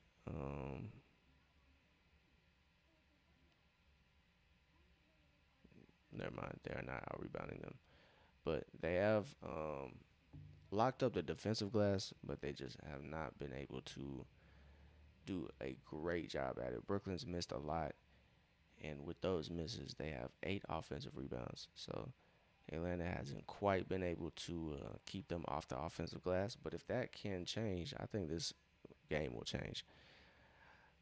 A: Never mind, they are not out rebounding them, but they have locked up the defensive glass, but they just have not been able to do a great job at it. Brooklyn's missed a lot, and with those misses, they have 8 offensive rebounds. So Atlanta hasn't quite been able to keep them off the offensive glass. But if that can change, I think this game will change.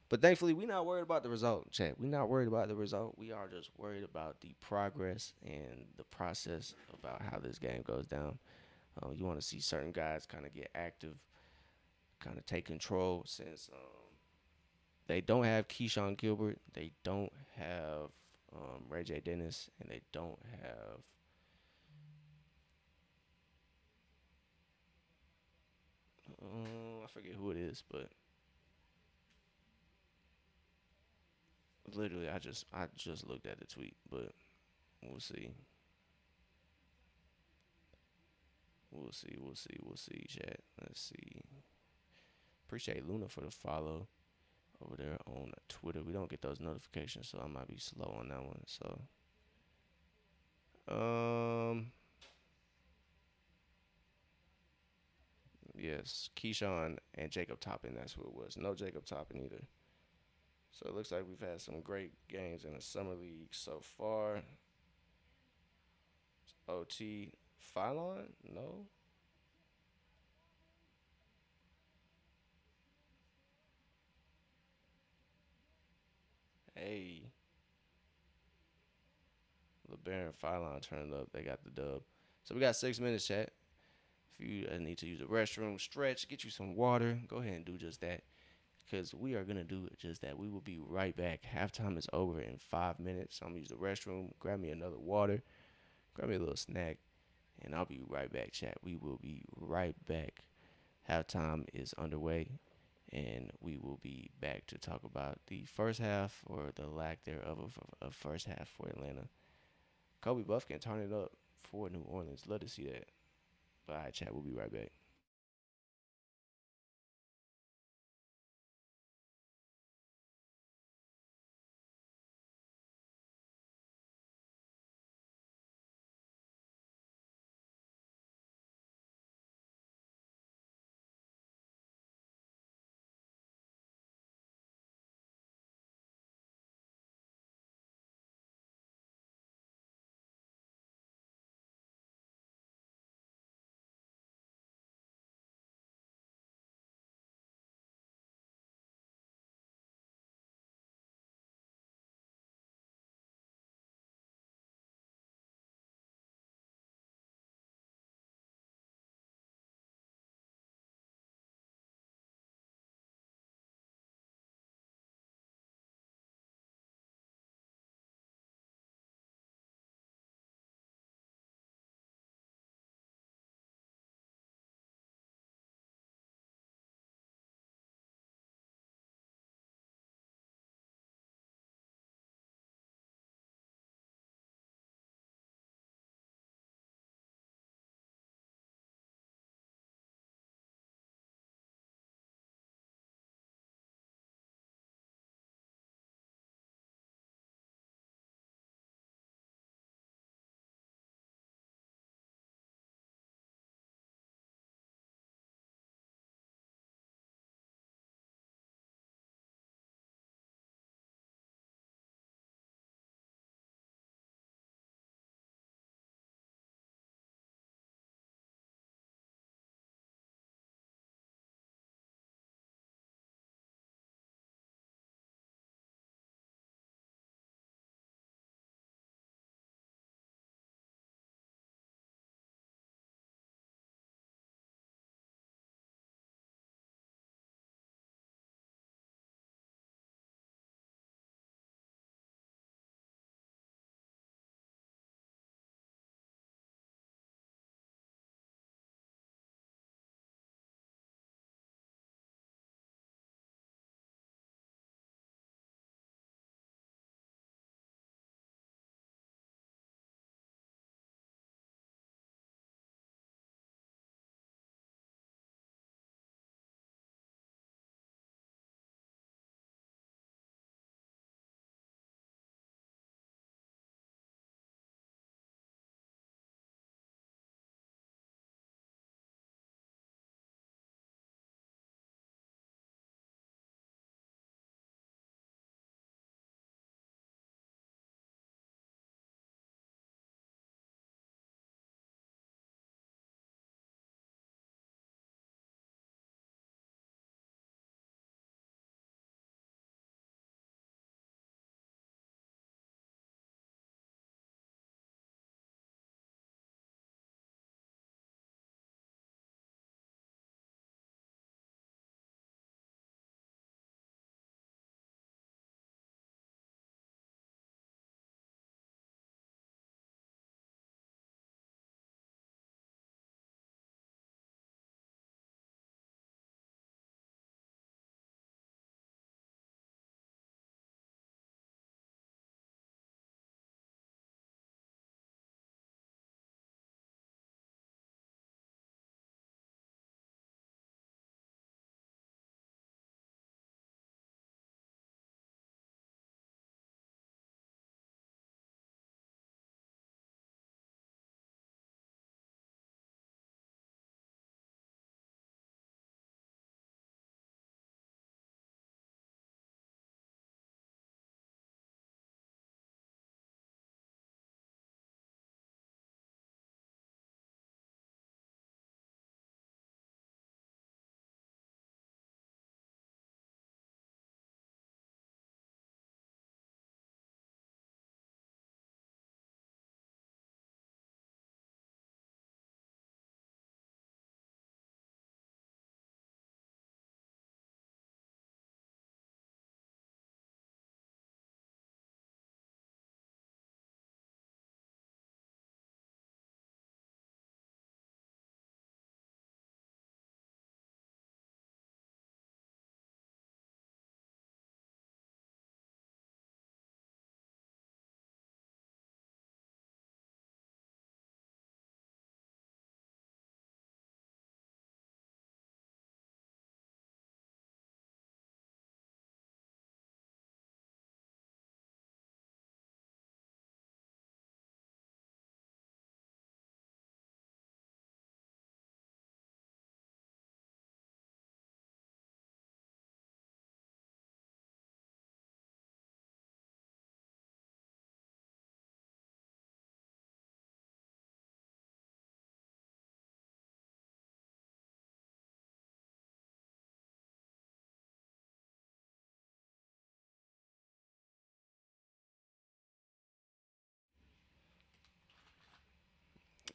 A: But thankfully, we're not worried about the result, chat. We're not worried about the result. We are just worried about the progress and the process about how this game goes down. You want to see certain guys kind of get active, kind of take control since they don't have Keyshawn Gilbert, they don't have Ray J. Dennis, and they don't have I forget who it is, but literally I just looked at the tweet, but we'll see. We'll see, chat. Let's see. Appreciate Luna for the follow over there on Twitter. We don't get those notifications, so I might be slow on that one. So, um, yes, Keyshawn and Jacob Toppin. That's who it was. No Jacob Toppin either. So it looks like we've had some great games in the summer league so far. OT Phylon? No. Hey, LeBaron Phylon turned up. They got the dub. So we got 6 minutes, chat. If you need to use the restroom, stretch, get you some water, go ahead and do just that. Because we are going to do just that. We will be right back. Halftime is over in 5 minutes. So I'm going to use the restroom, grab me another water, grab me a little snack, and I'll be right back, chat. We will be right back. Halftime is underway, and we will be back to talk about the first half or the lack thereof of first half for Atlanta. Kobe Buff can turn it up for New Orleans. Love to see that. But all right, chat. We'll be right back.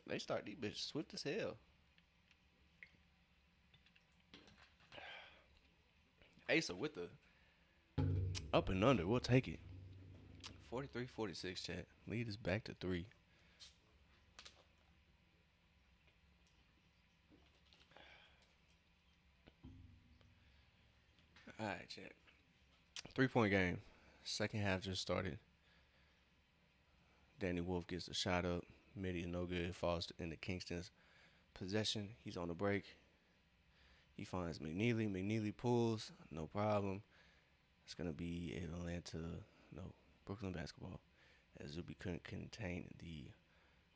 A: They start these bitches swift as hell. Asa with the up and under. We'll take it. 43-46, chat. Lead is back to 3. All right, chat. 3-point game. Second half just started. Danny Wolf gets the shot up. Midi is no good. Falls into Kingston's possession. He's on the break. He finds McNeely. McNeely pulls. No problem. It's going to be Brooklyn basketball. As Zuby couldn't contain the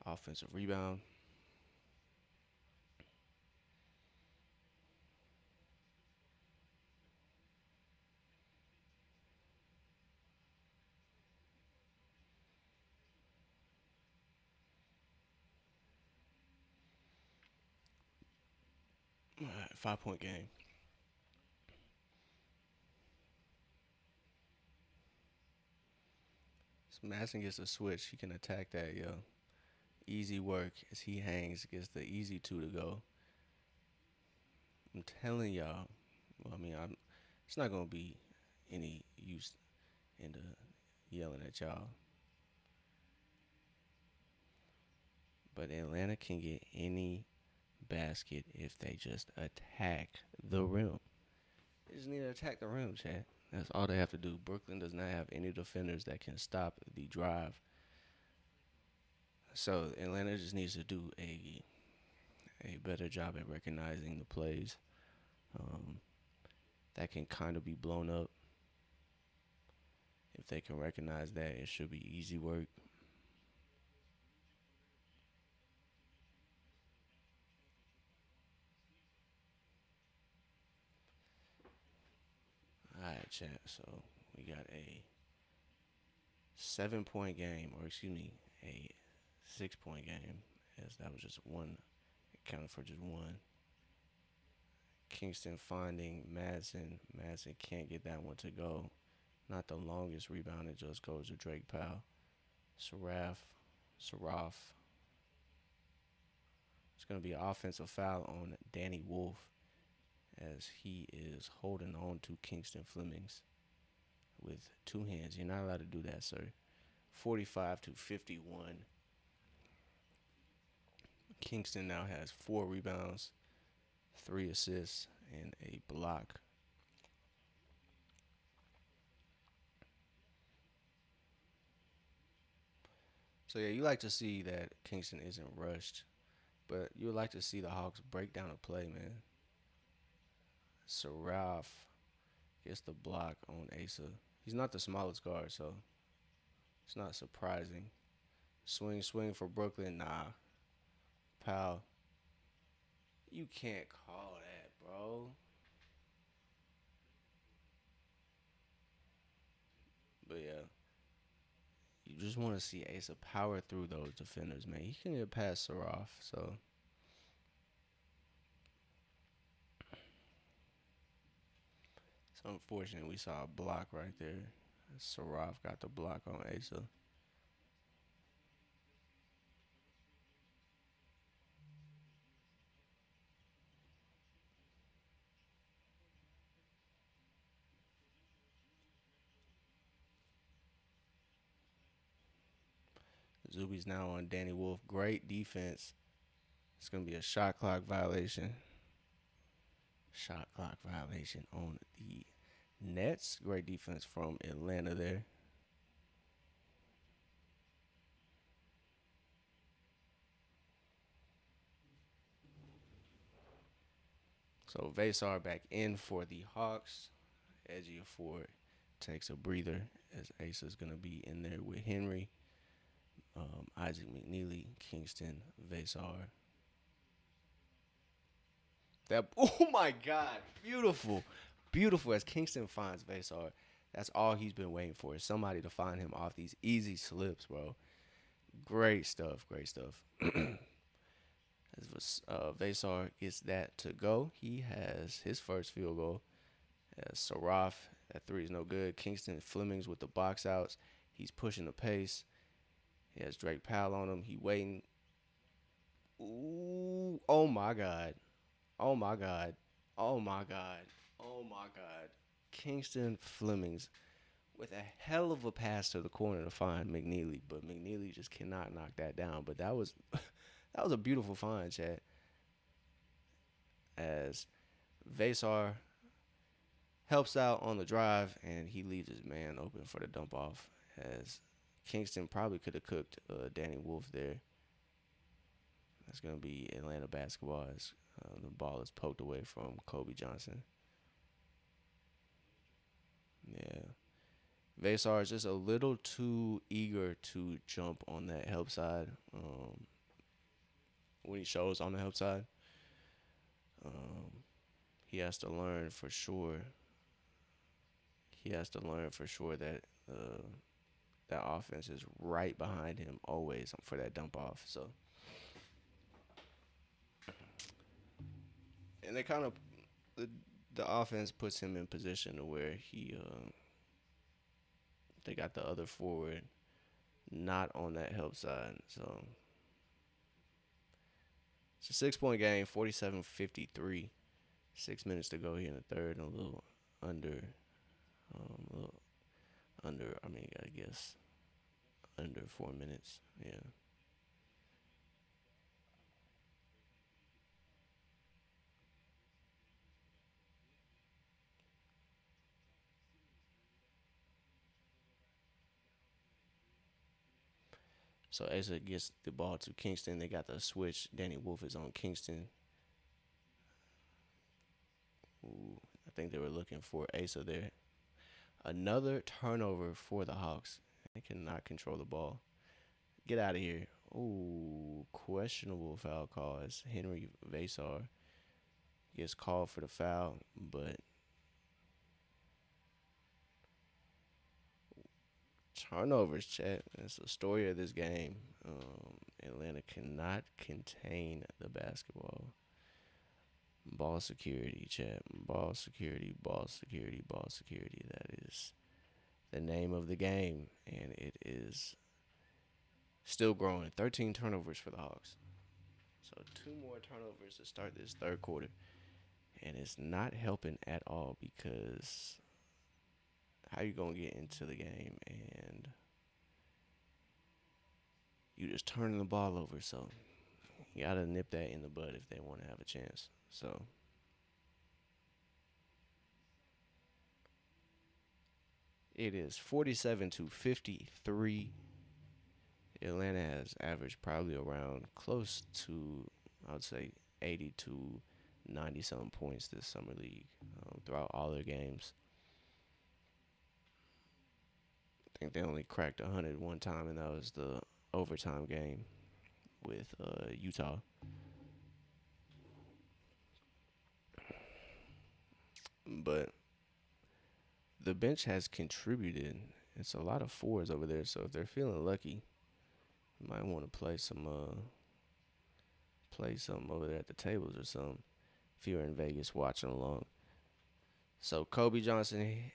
A: offensive rebound. All right, 5-point game. So Madison gets a switch. He can attack that, yo. Easy work as he hangs, gets the easy 2 to go. I'm telling y'all. Well, I mean, it's not going to be any use in the yelling at y'all. But Atlanta can get any basket if they just attack the rim. They just need to attack the rim, chat. That's all they have to do. Brooklyn does not have any defenders that can stop the drive. So Atlanta just needs to do a better job at recognizing the plays that can kind of be blown up. If they can recognize that, it should be easy work. All right, chat. So we got a 7-point game, or excuse me, a 6-point game, as that was just one, accounted for just one. Kingston finding Madsen. Madsen can't get that one to go. Not the longest rebound. It just goes to Drake Powell. Saraf. It's going to be an offensive foul on Danny Wolf as he is holding on to Kingston Flemings with 2 hands. You're not allowed to do that, sir. 45-51. Kingston now has 4 rebounds, 3 assists, and a block. So yeah, you like to see that Kingston isn't rushed, but you would like to see the Hawks break down a play, man. Saraf gets the block on Asa. He's not the smallest guard, so it's not surprising. Swing for Brooklyn. Nah. Powell. You can't call that, bro. But yeah. You just want to see Asa power through those defenders, man. He can get past Saraf, so. It's unfortunate we saw a block right there. Saraf got the block on Asa. Zuby's now on Danny Wolf. Great defense. It's going to be a shot clock violation. Shot clock violation on the Nets. Great defense from Atlanta there. So Vasar back in for the Hawks. Ejiofor takes a breather as Ace is going to be in there with Henry, Isaac McNeely, Kingston, Vasar. Oh my God, beautiful, beautiful as Kingston finds Vasar. That's all he's been waiting for, is somebody to find him off these easy slips, bro. Great stuff. As Vasar gets that to go, he has his first field goal. As Saraf, that 3 is no good. Kingston Flemings with the box outs. He's pushing the pace. He has Drake Powell on him. He waiting. Ooh, oh my God. Oh my God. Oh my God. Oh my God. Kingston Flemings with a hell of a pass to the corner to find McNeely, but McNeely just cannot knock that down. But that was that was a beautiful find, Chad. As Vasar helps out on the drive and he leaves his man open for the dump off. As Kingston probably could have cooked Danny Wolf there. That's gonna be Atlanta basketball as the ball is poked away from Kobe Johnson. Yeah. Vasar is just a little too eager to jump on that help side when he shows on the help side. Um, he has to learn for sure. He has to learn for sure that that offense is right behind him always for that dump off. So, and they kind of the, the offense puts him in position to where they got the other forward not on that help side. So it's a 6 point game, 47-53. 6 minutes to go here in the third, and a little under, a little under. I mean, I guess under 4 minutes. Yeah. So Asa gets the ball to Kingston. They got the switch. Danny Wolf is on Kingston. Ooh, I think they were looking for Asa there. Another turnover for the Hawks. They cannot control the ball. Get out of here. Ooh, questionable foul call as Henry Vasar gets called for the foul, but turnovers, chat. That's the story of this game. Atlanta cannot contain the basketball. Ball security, chat. Ball security, ball security, ball security. That is the name of the game, and it is still growing. 13 turnovers for the Hawks. So two more turnovers to start this third quarter. And it's not helping at all because how you gonna get into the game and you just turning the ball over? So you gotta nip that in the bud if they want to have a chance. So it is 47-53. Atlanta has averaged probably around close to, I would say, 80 to 90 something points this summer league throughout all their games. I think they only cracked 100 one time, and that was the overtime game with Utah. But the bench has contributed. It's a lot of fours over there, so if they're feeling lucky, you might want to play something over there at the tables or something. If you're in Vegas watching along. So Kobe Johnson,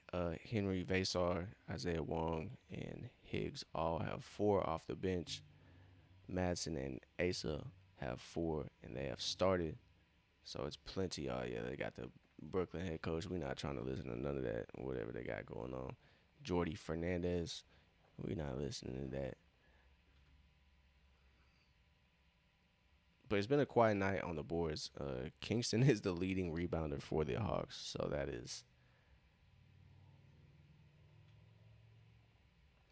A: Henry Vasar, Isaiah Wong, and Higgs all have four off the bench. Madsen and Asa have four, and they have started. So it's plenty. Oh yeah, they got the Brooklyn head coach. We not trying to listen to none of that. Whatever they got going on. Jordy Fernandez, we not listening to that. But it's been a quiet night on the boards. Kingston is the leading rebounder for the Hawks, so that is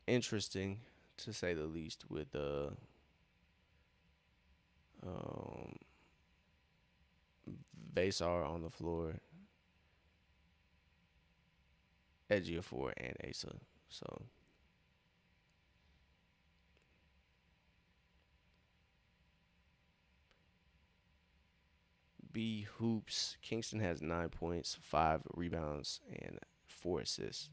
A: interesting to say the least. With um, Vasar on the floor, Ejiofor, and Asa. So B Hoops, Kingston has 9 points, 5 rebounds, and 4 assists.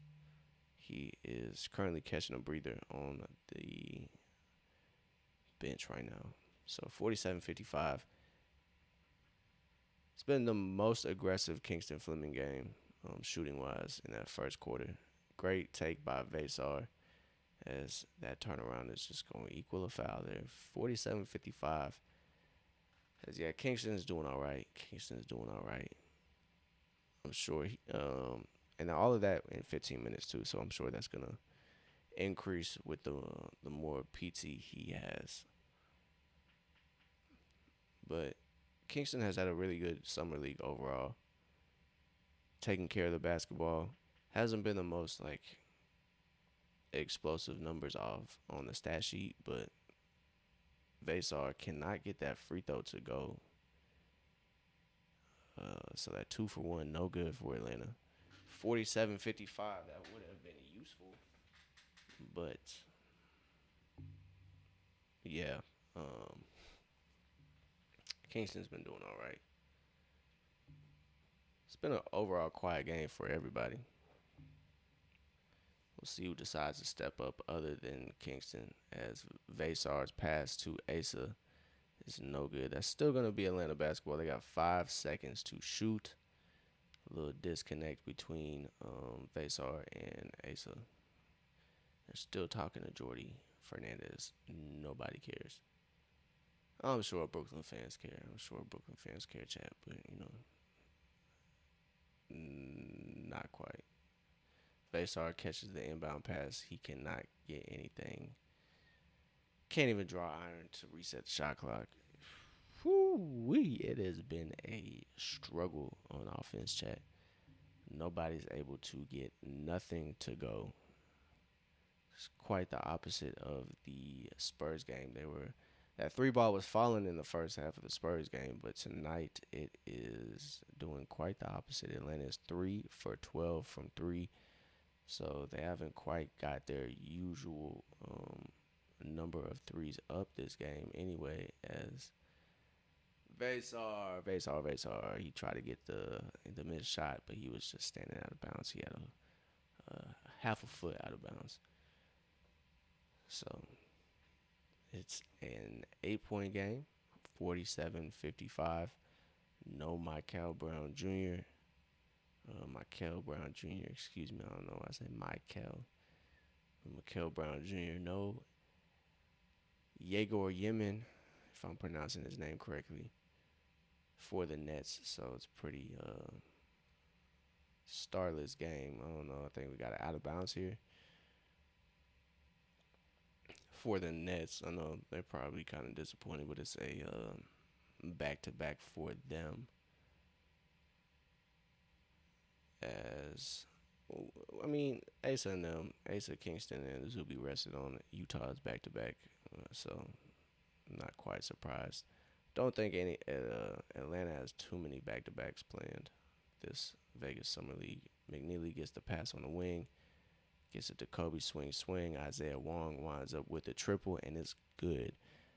A: He is currently catching a breather on the bench right now. So 47-55. It's been the most aggressive Kingston Fleming game, shooting wise, in that first quarter. Great take by Vasar as that turnaround is just going to equal a foul there. 47-55. Yeah, Kingston's doing all right. Kingston's doing all right. I'm sure. And all of that in 15 minutes too. So I'm sure that's gonna increase with the more PT he has. But Kingston has had a really good summer league overall. Taking care of the basketball hasn't been the most like explosive numbers off on the stat sheet, but Vasar cannot get that free throw to go. So that 2 for 1, no good for Atlanta. 47-55, that would have been useful. But yeah, um, Kingston's been doing all right. It's been an overall quiet game for everybody. We'll see who decides to step up other than Kingston, as Vasar's pass to Asa is no good. That's still going to be Atlanta basketball. They got 5 seconds to shoot. A little disconnect between Vasar and Asa. They're still talking to Jordy Fernandez. Nobody cares. I'm sure Brooklyn fans care. I'm sure Brooklyn fans care, chat, but not quite. Vasar catches the inbound pass. He cannot get anything. Can't even draw iron to reset the shot clock. Whoo-wee. It has been a struggle on offense, chat. Nobody's able to get nothing to go. It's quite the opposite of the Spurs game. That three ball was falling in the first half of the Spurs game, but tonight it is doing quite the opposite. Atlanta is 3 for 12 from three, so they haven't quite got their usual number of threes up this game anyway. As Vasar, he tried to get the mid shot, but he was just standing out of bounds. He had a half a foot out of bounds. So it's an 8-point game, 47-55. No Michael Brown Jr. Michael Brown Jr. Excuse me, I don't know why I say Michael Brown Jr. No Yegor Yemen, if I'm pronouncing his name correctly, for the Nets. So it's pretty starless game. I don't know. I think we got it out of bounds here for the Nets. I know they're probably kind of disappointed, but it's a back-to-back for them. As I mean, Asa Kingston and Zuby rested on Utah's back-to-back, so I'm not quite surprised. Don't think any Atlanta has too many back-to-backs planned this Vegas Summer League. McNeely gets the pass on the wing, gets it to Kobe, swing. Isaiah Wong winds up with a triple, and it's good.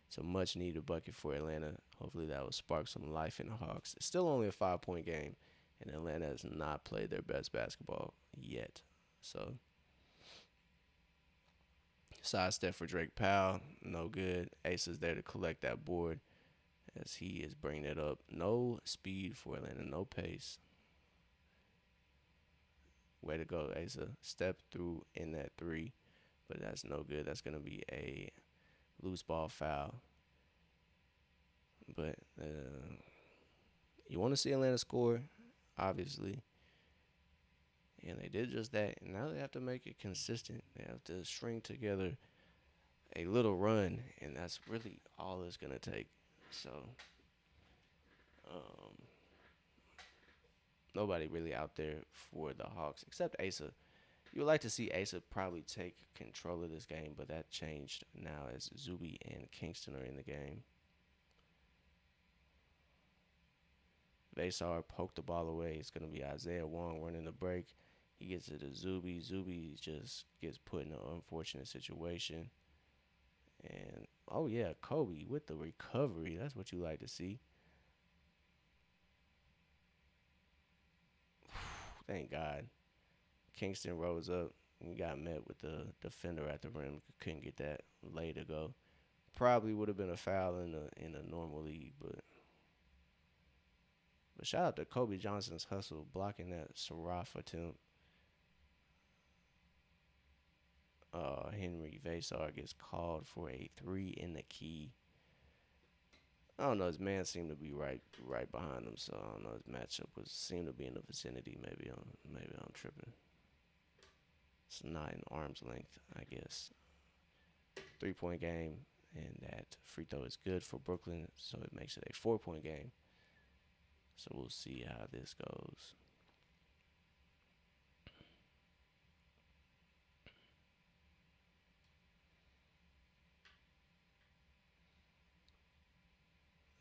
A: It's a much-needed bucket for Atlanta. Hopefully that will spark some life in the Hawks. It's still only a 5-point game, and Atlanta has not played their best basketball yet. So, side step for Drake Powell, no good. Ace is there to collect that board as he is bringing it up. No speed for Atlanta, no pace. Way to go, Asa. Step through in that three, but that's no good. That's going to be a loose ball foul. But you want to see Atlanta score, obviously. And they did just that. And now they have to make it consistent. They have to string together a little run, and that's really all it's going to take. So, um, nobody really out there for the Hawks except Asa. You would like to see Asa probably take control of this game, but that changed now as Zuby and Kingston are in the game. Vasar poked the ball away. It's going to be Isaiah Wong running the break. He gets it to Zuby. Zuby just gets put in an unfortunate situation. And, oh, yeah, Kobe with the recovery. That's what you like to see. Thank God. Kingston rose up and got met with the defender at the rim. Couldn't get that lay to go. Probably would have been a foul in a normal league, but shout out to Kobe Johnson's hustle blocking that Saraf attempt. Henry Vasar gets called for a 3 in the key. I don't know. His man seemed to be right behind him, so I don't know. His matchup was seemed to be in the vicinity. Maybe I'm tripping. It's not in arm's length, I guess. 3 point game, and that free throw is good for Brooklyn, so it makes it a 4 point game. So we'll see how this goes.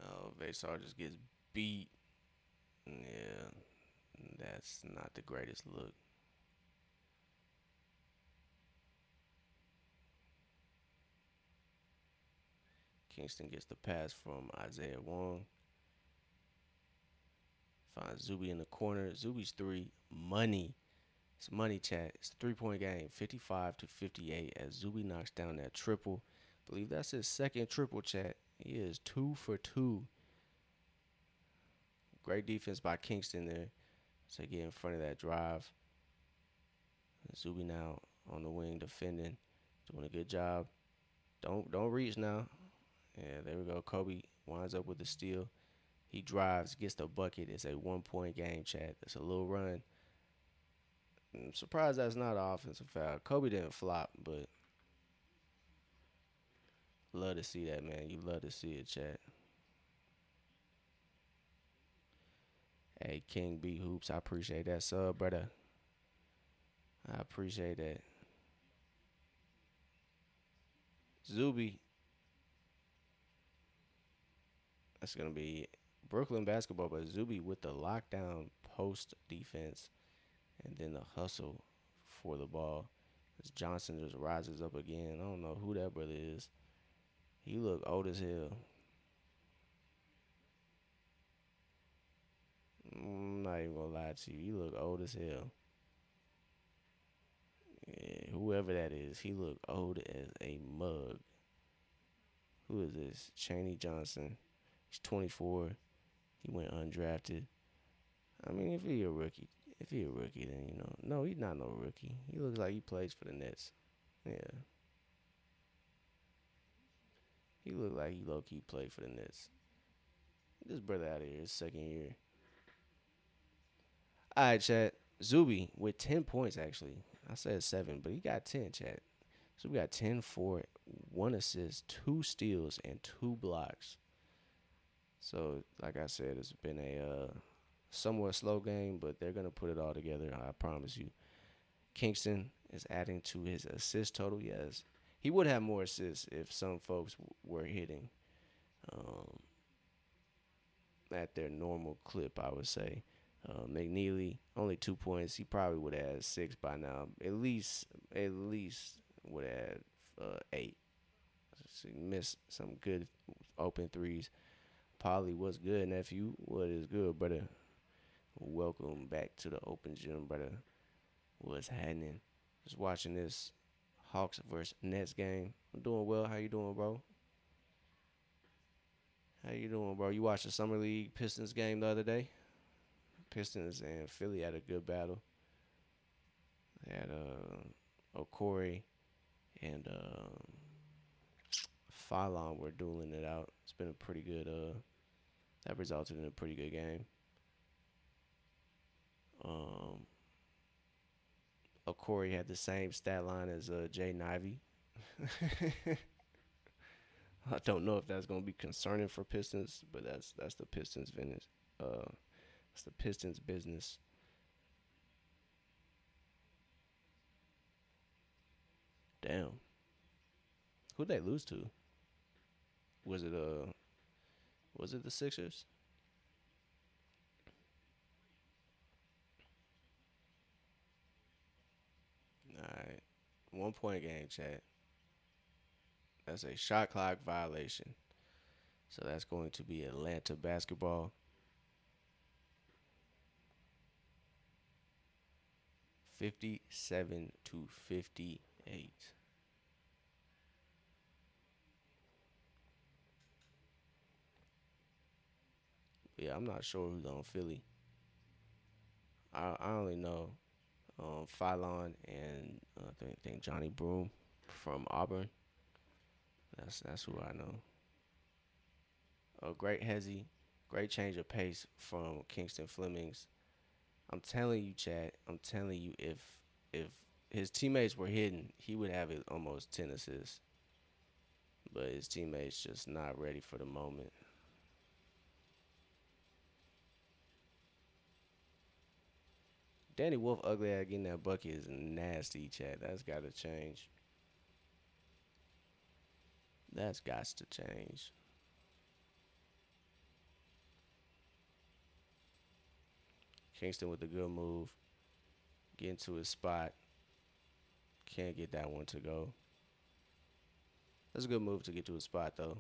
A: Oh, Vesar just gets beat. Yeah, that's not the greatest look. Kingston gets the pass from Isaiah Wong. Finds Zuby in the corner. Zuby's three. Money. It's money, chat. It's a 3 point game. 55 to 58 as Zuby knocks down that triple. I believe that's his second triple, chat. He is 2 for 2. Great defense by Kingston there to get in front of that drive. Zuby now on the wing defending. Doing a good job. Don't reach now. Yeah, there we go. Kobe winds up with the steal. He drives, gets the bucket. It's a 1 point game, chat. It's a little run. I'm surprised that's not an offensive foul. Kobe didn't flop, but love to see that, man. You love to see it, chat. Hey, King B Hoops, I appreciate that sub, brother. I appreciate that. Zuby, that's gonna be Brooklyn basketball, but Zuby with the lockdown post defense and then the hustle for the ball. As Johnson just rises up again. I don't know who that brother is. He look old as hell. I'm not even gonna lie to you. He look old as hell. Yeah, whoever that is, he look old as a mug. Who is this? Chaney Johnson. He's 24. He went undrafted. I mean, if he a rookie, then no, he's not no rookie. He looks like he plays for the Nets. Yeah, he look like he low key played for the Nets. Get this brother out of here. His second year. All right, chat. Zuby with 10 points actually. I said seven, but he got 10. Chat. So we got 10 for 1 assist, 2 steals, and 2 blocks. So, like I said, it's been a somewhat slow game, but they're gonna put it all together. I promise you. Kingston is adding to his assist total. Yes, he would have more assists if some folks were hitting um, at their normal clip. I would say McNeely only 2 points. He probably would have had six by now. At least would have eight. So he missed some good open threes. Polly, what's good, nephew? What is good, brother? Welcome back to the open gym, brother. What's happening? Just watching this Hawks versus Nets game. I'm doing well. How you doing, bro? How you doing, bro? You watched the summer league Pistons game the other day? Pistons and Philly had a good battle. They had Okori and Fallon were dueling it out. It's been a pretty good. That resulted in a pretty good game. Um, Okori had the same stat line as Jay Nivey. I don't know if that's gonna be concerning for Pistons, but that's the Pistons business. It's the Pistons business. Damn, who'd they lose to? Was it was it the Sixers? All right, 1 point game, chat. That's a shot clock violation. So that's going to be Atlanta basketball. 57 to 58. Yeah, I'm not sure who's on Philly. I only know Phylon and I think Johnny Broom from Auburn. That's who I know. a great hezzy, great change of pace from Kingston Flemings. I'm telling you, Chad. I'm telling you, if his teammates were hidden, he would have it almost 10 assists. But his teammates just not ready for the moment. Danny Wolf ugly at getting that bucket is nasty, Chad. That's got to change. That's got to change. Kingston with a good move, getting to his spot. Can't get that one to go. That's a good move to get to his spot though.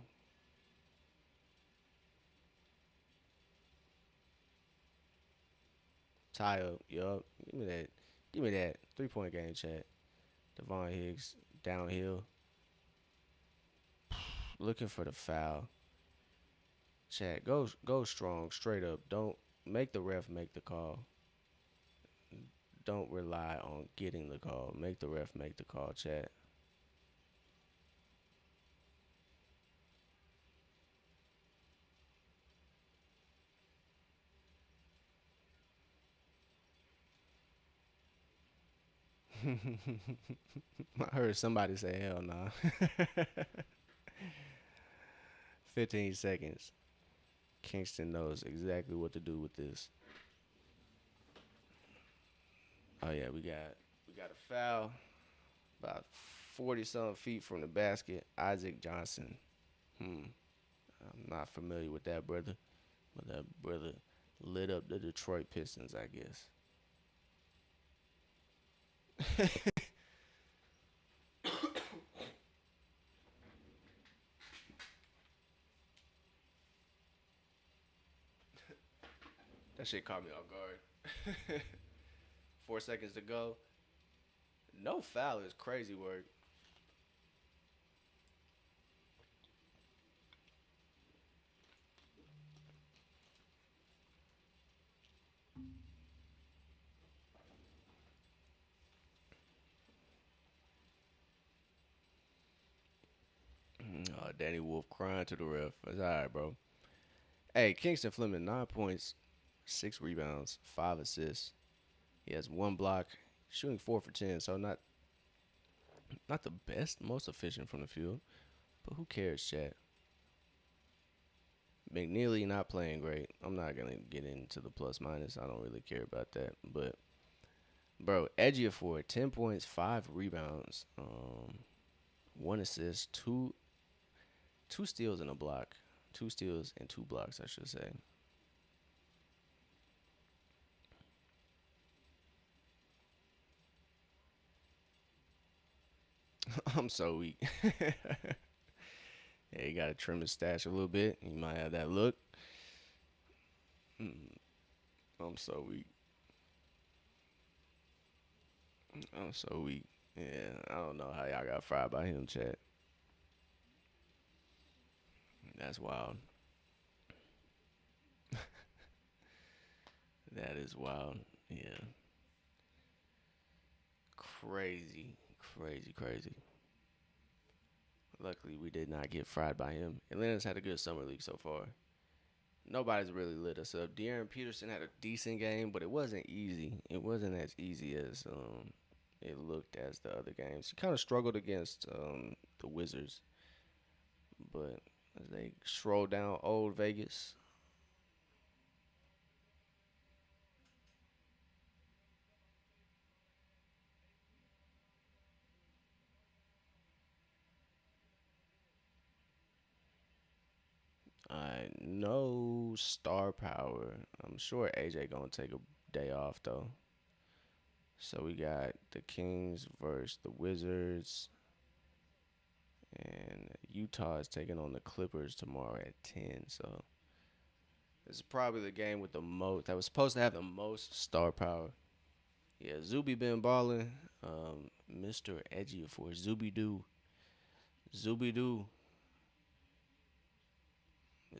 A: Tie up, yup. Give me that. Give me that 3 point game, Chad. Devon Higgs downhill, looking for the foul. Chad, go strong, straight up. Don't make the ref make the call. Don't rely on getting the call. Make the ref make the call, Chad. I heard somebody say hell nah. 15 seconds. Kingston knows exactly what to do with this. Oh yeah, we got a foul about 40 some feet from the basket. Isaac Johnson. Hmm. I'm not familiar with that brother, but that brother lit up the Detroit Pistons, I guess. That shit caught me off guard. 4 seconds to go. No foul is crazy work. Oh, Danny Wolf crying to the ref. That's all right, bro. Hey, Kingston Fleming, 9 points, 6 rebounds, 5 assists. He has 1 block, shooting 4 for 10. So not the best, most efficient from the field, but who cares, chat? McNeely not playing great. I'm not gonna get into the plus minus. I don't really care about that. But bro, Ejiofor, 10 points, 5 rebounds, 1 assist, two steals and a block, 2 steals and 2 blocks, I should say. I'm so weak. Yeah, he got to trim his stash a little bit. He might have that look. Mm, I'm so weak. I'm so weak. Yeah, I don't know how y'all got fried by him, chat. That's wild. That is wild. Yeah. Crazy. Crazy, crazy. Luckily, we did not get fried by him. Atlanta's had a good summer league so far. Nobody's really lit us up. De'Aaron Peterson had a decent game, but it wasn't easy. It wasn't as easy as it looked as the other games. He kind of struggled against the Wizards, but as they strolled down old Vegas, I know star power. I'm sure AJ gonna take a day off though. So we got the Kings versus the Wizards, and Utah is taking on the Clippers tomorrow at 10. So this is probably the game with the most that was supposed to have the most star power. Yeah, Zuby been balling. Mr. Edgy for Zuby Doo. Zuby Doo.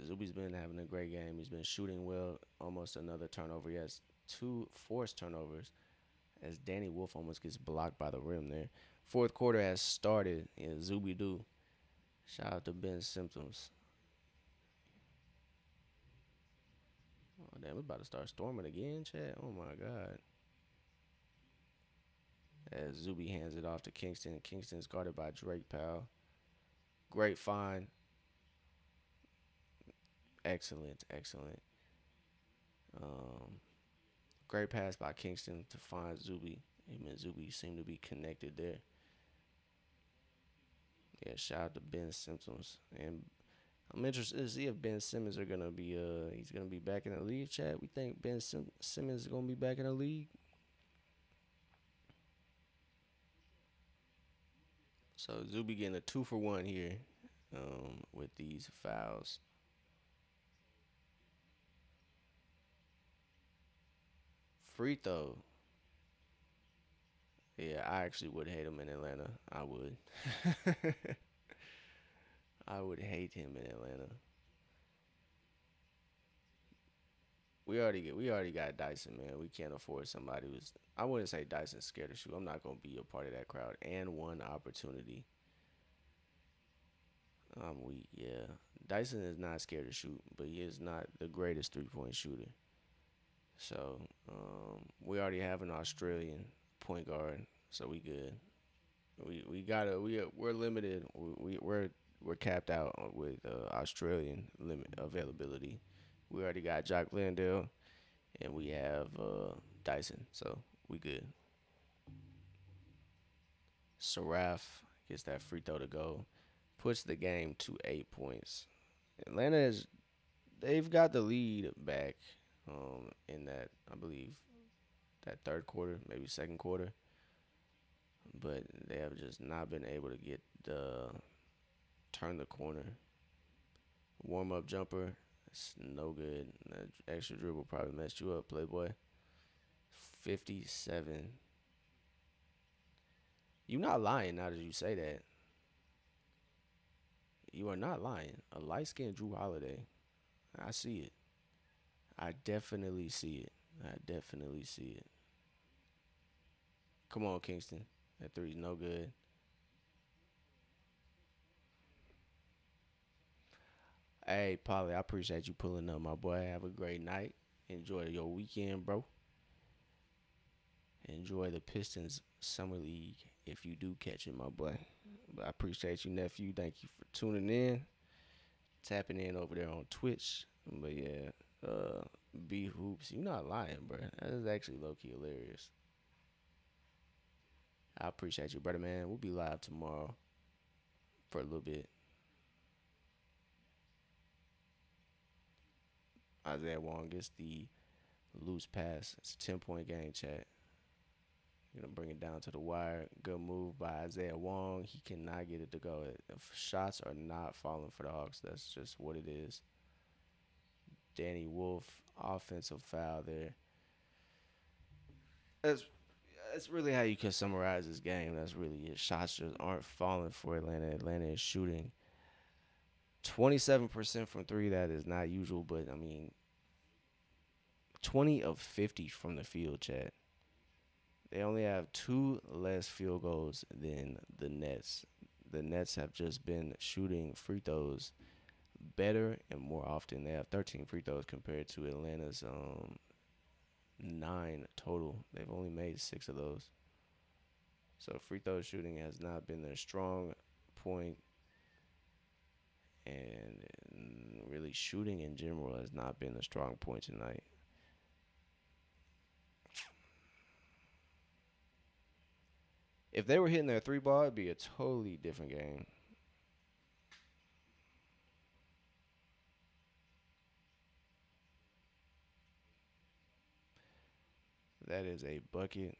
A: Zuby's been having a great game. He's been shooting well. Almost another turnover. He has 2 forced turnovers as Danny Wolf almost gets blocked by the rim there. Fourth quarter has started. Yeah, Zuby Doo. Shout out to Ben Simpsons. Oh, damn, we about to start storming again, chat. Oh my god. As Zuby hands it off to Kingston. Kingston's guarded by Drake Powell. Great find. Excellent, excellent. Um, Great pass by Kingston to find Zuby. Him and Zuby seem to be connected there. Yeah, shout out to Ben Simmons. And I'm interested to see if Ben Simmons are gonna be he's gonna be back in the league. Chat. We think Simmons is gonna be back in the league. So Zuby getting a 2-for-1 here, with these fouls. Free throw. Yeah, I actually would hate him in Atlanta. I would. I would hate him in Atlanta. We already got Dyson, man. We can't afford somebody who's, I wouldn't say Dyson's scared to shoot. I'm not gonna be a part of that crowd. And one opportunity. I'm weak, yeah. Dyson is not scared to shoot, but he is not the greatest 3-point shooter. So we already have an Australian point guard, so we good. We gotta we're limited. We're capped out with Australian limit availability. We already got Jock Landale and we have Dyson, so we good. Saraf gets that free throw to go, puts the game to 8 points. Atlanta is they've got the lead back in that I believe that third quarter, maybe second quarter, but they have just not been able to get the turn the corner. Warm up jumper, it's no good. That extra dribble probably messed you up, Playboy. 57. You not lying now that you say that. You are not lying. A light skinned Drew Holiday. I see it. I definitely see it. I definitely see it. Come on, Kingston. That three's no good. Hey, Polly, I appreciate you pulling up, my boy. Have a great night. Enjoy your weekend, bro. Enjoy the Pistons Summer League if you do catch it, my boy. But I appreciate you, nephew. Thank you for tuning in, tapping in over there on Twitch. But yeah, B Hoops, you not lying, bro. That is actually low key hilarious. I appreciate you, brother, man. We'll be live tomorrow for a little bit. Isaiah Wong gets the loose pass. It's a 10-point game, chat. Gonna bring it down to the wire. Good move by Isaiah Wong. He cannot get it to go. If shots are not falling for the Hawks, that's just what it is. Danny Wolf, offensive foul there. That's that's really how you can summarize this game. That's really it. Shots just aren't falling for Atlanta. Atlanta is shooting 27% from three. That is not usual, but I mean, 20 of 50 from the field, chat. They only have two less field goals than the Nets. The Nets have just been shooting free throws better and more often. They have 13 free throws compared to Atlanta's 9 total. They've only made 6 of those. So free throw shooting has not been their strong point, and really shooting in general has not been a strong point tonight. If they were hitting their three ball, it'd be a totally different game. That is a bucket.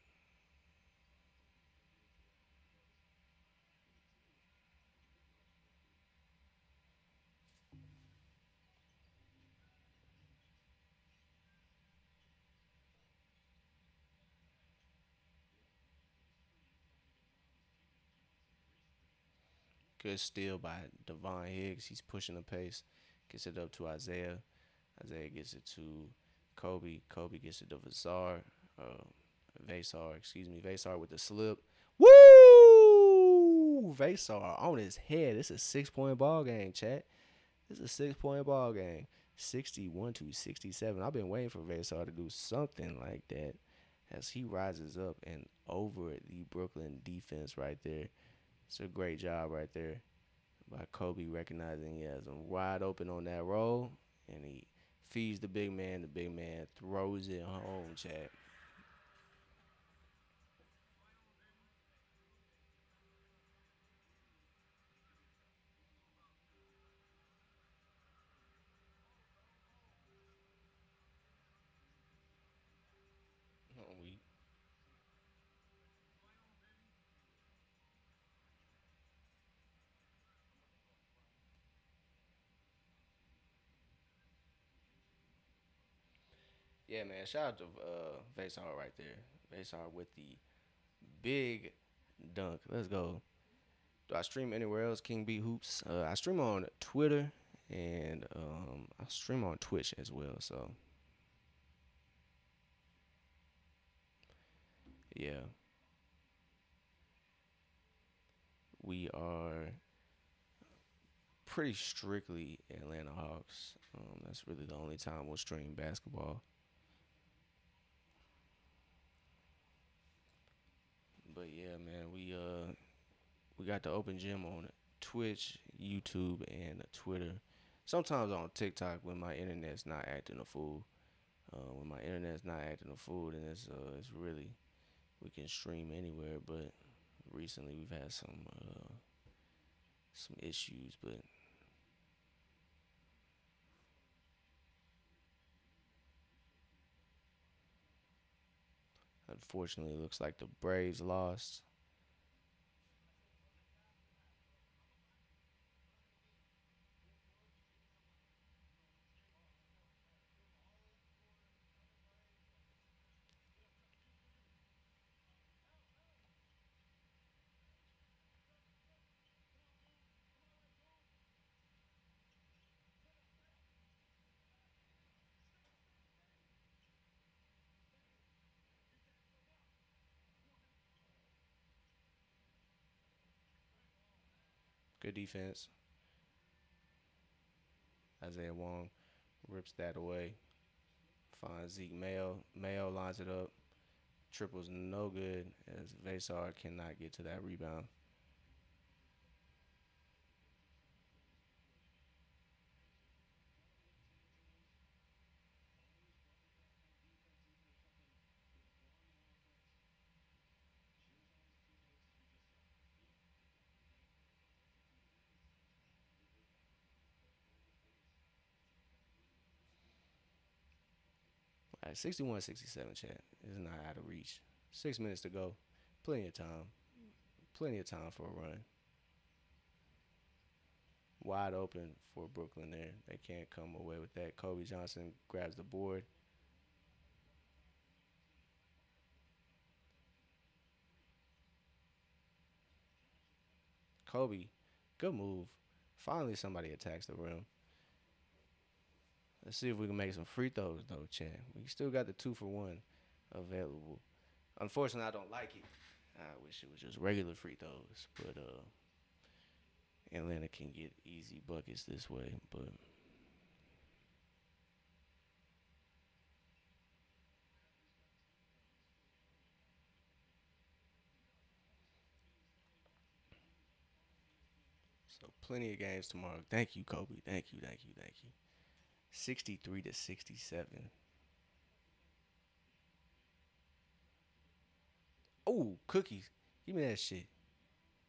A: Good steal by Devon Higgs. He's pushing the pace. Gets it up to Isaiah. Isaiah gets it to Kobe. Kobe gets it to Vasar. Vasar, excuse me. Vasar with the slip. Woo! Vasar on his head. This is a 6-point ball game, chat. This is a 6-point ball game. 61 to 67. I've been waiting for Vesar to do something like that as he rises up and over the Brooklyn defense right there. It's a great job right there by Kobe recognizing he has him wide open on that roll, and he feeds the big man. The big man throws it home, chat. We Yeah, man. Shout out to Vesar right there. Vesar with the big dunk. Let's go. Do I stream anywhere else? King B Hoops. I stream on Twitter and I stream on Twitch as well. So yeah, we are pretty strictly Atlanta Hawks. That's really the only time we'll stream basketball. But yeah, man, we got the open gym on Twitch, YouTube, and Twitter. Sometimes on TikTok when my internet's not acting a fool. When my internet's not acting a fool, then it's really we can stream anywhere. But recently we've had some issues. But unfortunately, it looks like the Braves lost. Good defense. Isaiah Wong rips that away. Finds Zeke Mayo. Mayo lines it up. Triple's no good as Vesar cannot get to that rebound. All right, 61-67, chat. Is not out of reach. 6 minutes to go. Plenty of time. Plenty of time for a run. Wide open for Brooklyn there. They can't come away with that. Kobe Johnson grabs the board. Kobe, good move. Finally, somebody attacks the rim. Let's see if we can make some free throws, though, Chad. We still got the 2-for-1 available. Unfortunately, I don't like it. I wish it was just regular free throws, but Atlanta can get easy buckets this way. But so plenty of games tomorrow. Thank you, Kobe. Thank you, thank you, thank you. 63-67. Oh, cookies. Give me that shit.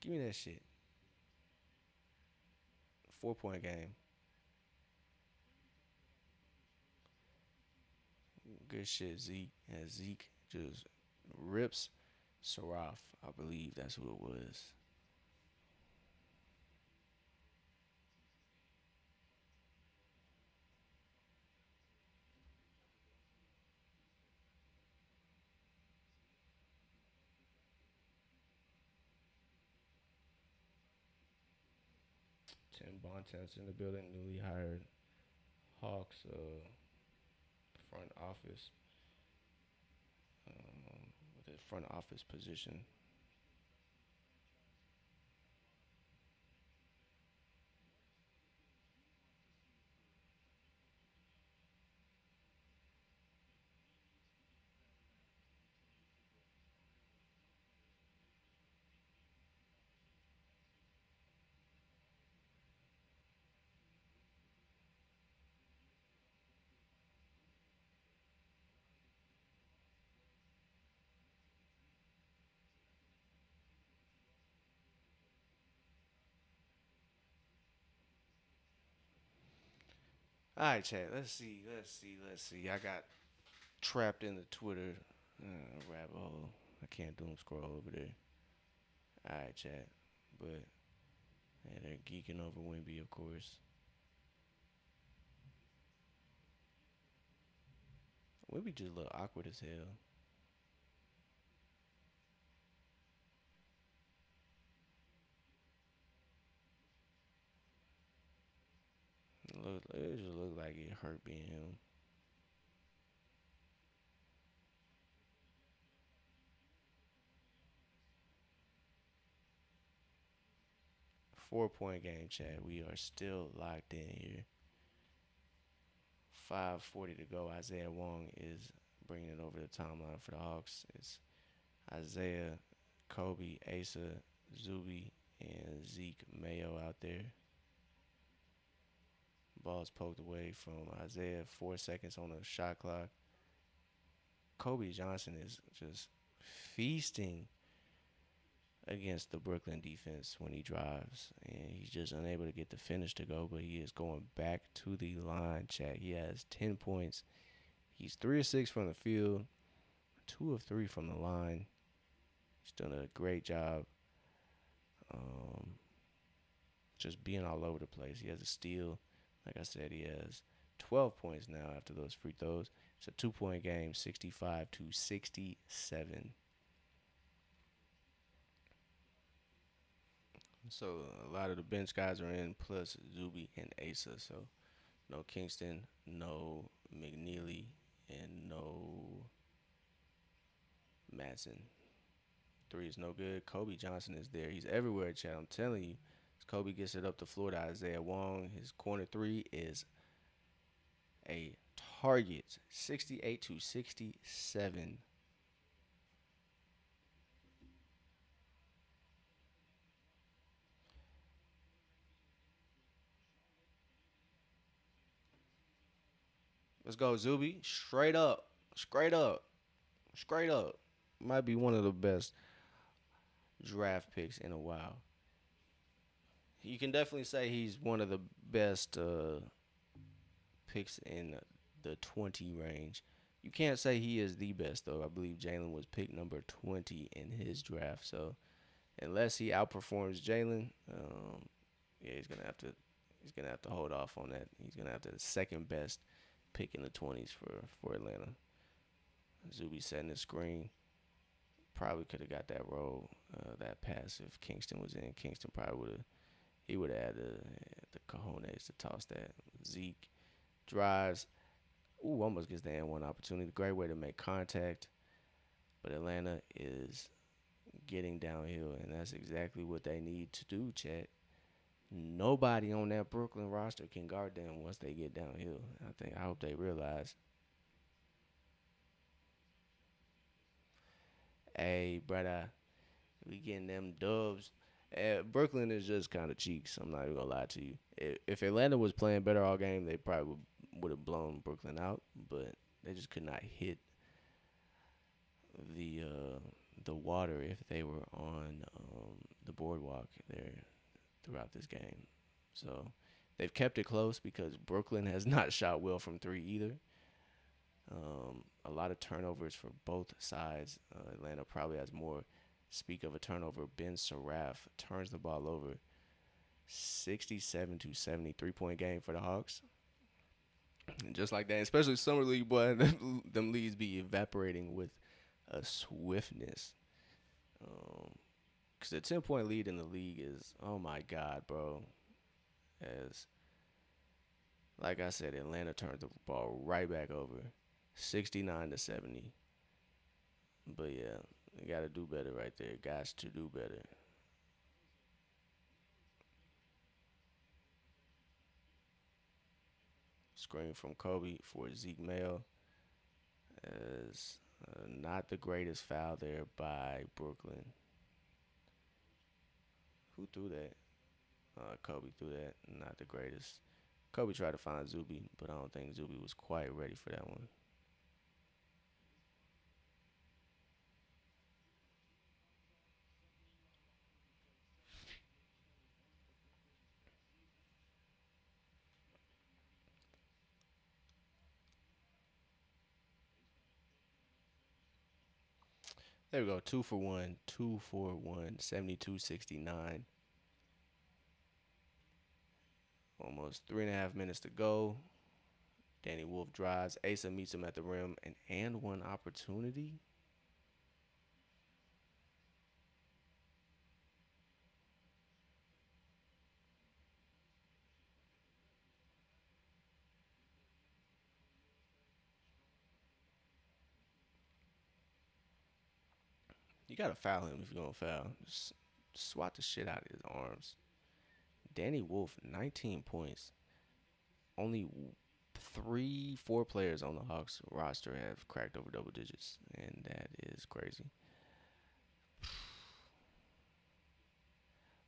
A: Give me that shit. 4 point game. Good shit, Zeke. And Zeke just rips Saraf. I believe that's who it was. Tim Bontemps in the building, newly hired Hawks front office with his front office position. All right, chat. Let's see. I got trapped in the Twitter rabbit hole. I can't doom scroll over there. All right, chat. But yeah, they're geeking over Wimby, of course. Wimby just look awkward as hell. It just look like it hurt being him. 4 point game, chat. We are still locked in here. 5:40 to go. Isaiah Wong is bringing it over the timeline for the Hawks. It's Isaiah, Kobe, Asa, Zuby, and Zeke Mayo out there. Ball's poked away from Isaiah. 4 seconds on the shot clock. Kobe Johnson is just feasting against the Brooklyn defense when he drives, and he's just unable to get the finish to go. But he is going back to the line. Chat. He has 10 points. He's 3 of 6 from the field, 2 of 3 from the line. He's done a great job, um, just being all over the place. He has a steal. Like I said, he has 12 points now after those free throws. It's a 2 point game, 65 to 67. So a lot of the bench guys are in, plus Zuby and Asa. So no Kingston, no McNeely, and no Matson. Three is no good. Kobe Johnson is there. He's everywhere, Chad. I'm telling you. As Kobe gets it up the floor to Isaiah Wong, his corner three is a target. 68 to 67. Let's go, Zuby. Straight up. Straight up. Straight up. Might be one of the best draft picks in a while. You can definitely say he's one of the best picks in the 20 range. You can't say he is the best though. I believe Jalen was picked number 20 in his draft. So unless he outperforms Jalen, yeah, he's gonna have to hold off on that. He's gonna have the second best pick in the 20s for Atlanta. Zuby setting the screen. Probably could have got that roll, that pass if Kingston was in. Kingston probably would have. He would have had the cojones to toss that. Zeke drives. Ooh, almost gets the N1 opportunity. Great way to make contact. But Atlanta is getting downhill, and that's exactly what they need to do, Chet. Nobody on that Brooklyn roster can guard them once they get downhill. I hope they realize, hey, brother, we getting them dubs. Brooklyn is just kind of cheeks. I'm not even gonna lie to you. If Atlanta was playing better all game, they probably would have blown Brooklyn out. But they just could not hit the uh, the water if they were on the boardwalk there throughout this game. So they've kept it close because Brooklyn has not shot well from three either. A lot of turnovers for both sides. Atlanta probably has more. Speak of a turnover, Ben Saraf turns the ball over. 67 to 70, 3 point game for the Hawks. And just like that, especially Summer League, boy, them leads be evaporating with a swiftness. Because the 10 point lead in the league is, oh my God, bro. As, like I said, Atlanta turns the ball right back over. 69 to 70. But yeah, you got to do better right there. Guys to do better. Screen from Kobe for Zeke Mayo. As not the greatest foul there by Brooklyn. Who threw that? Kobe threw that. Not the greatest. Kobe tried to find Zuby, but I don't think Zuby was quite ready for that one. There we go. 2 for 1. 2 for 1. 72-69. Almost 3.5 minutes to go. Danny Wolf drives. Asa meets him at the rim. An and one opportunity. You gotta foul him if you're gonna foul. Just swat the shit out of his arms. Danny Wolf, 19 points. Only three, four players on the Hawks roster have cracked over double digits, and that is crazy.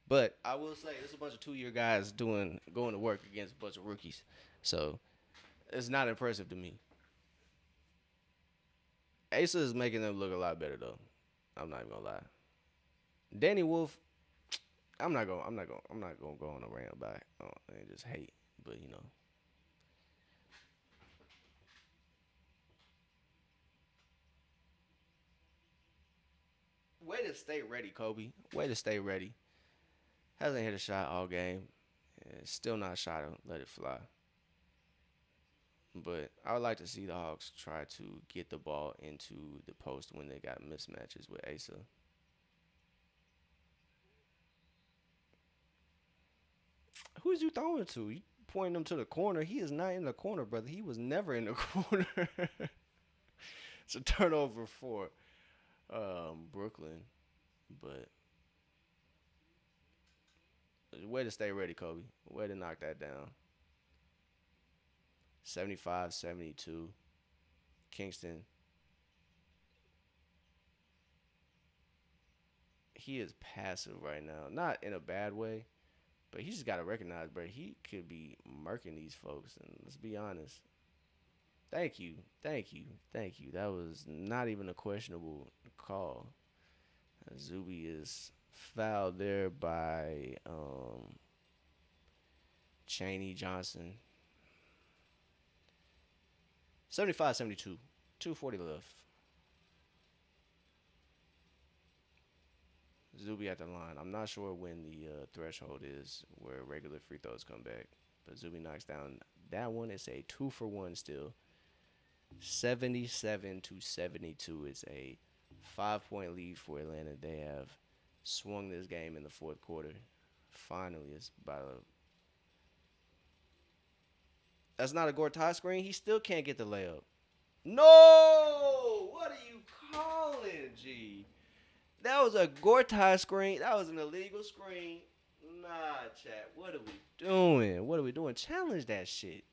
A: But I will say, there's a bunch of 2 year guys going to work against a bunch of rookies, so it's not impressive to me. Asa is making them look a lot better though. I'm not even gonna lie. Danny Wolf, I'm not gonna go on a rant about it and just hate, but way to stay ready, Kobe. Way to stay ready. Hasn't hit a shot all game. Still not shot to let it fly. But I would like to see the Hawks try to get the ball into the post when they got mismatches with Asa. Who's you throwing to? You pointing him to the corner. He is not in the corner, brother. He was never in the corner. It's a turnover for Brooklyn. But way to stay ready, Kobe. Way to knock that down. 75-72. Kingston. He is passive right now. Not in a bad way, but he just got to recognize, bro, he could be murking these folks. And let's be honest. Thank you. Thank you. Thank you. That was not even a questionable call. Zuby is fouled there by Cheney Johnson. 75-72. 2:40 left. Zuby at the line. I'm not sure when the threshold is where regular free throws come back. But Zuby knocks down that one. It's a 2 for 1 still. 77-72. It's a 5 point lead for Atlanta. They have swung this game in the fourth quarter. Finally, it's about a. That's not a Gortat screen. He still can't get the layup. No! What are you calling, G? That was a Gortat screen. That was an illegal screen. Nah, chat. What are we doing? What are we doing? Challenge that shit.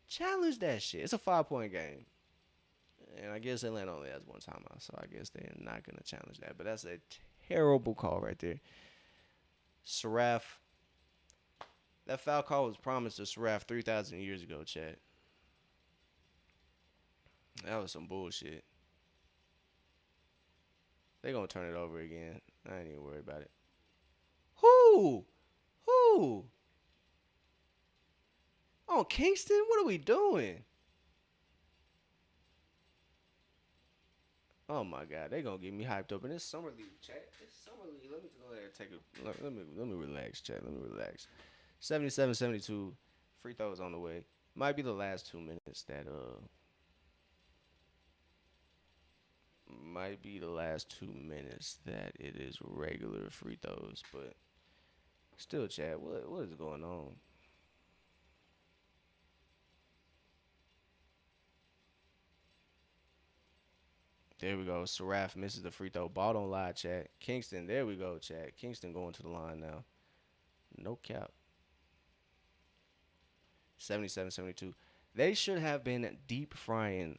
A: Challenge that shit. It's a 5 point game. And I guess Atlanta only has one timeout, so I guess they're not going to challenge that. But that's a terrible call right there. Saraf. That foul call was promised to Saraf 3,000 years ago, Chad. That was some bullshit. They going to turn it over again. I ain't even worried about it. Who? Who? Oh, Kingston? What are we doing? Oh my God, they gonna get me hyped up in this summer league, chat. It's summer league. Let me go ahead and take a let me relax, chat. Let me relax. 77-72. Free throws on the way. Might be the last 2 minutes that might be the last 2 minutes that it is regular free throws, but still, chat. What is going on? There we go. Saraf misses the free throw. Ball don't lie, chat. Kingston, there we go, chat. Kingston going to the line now. No cap. 77-72. They should have been deep frying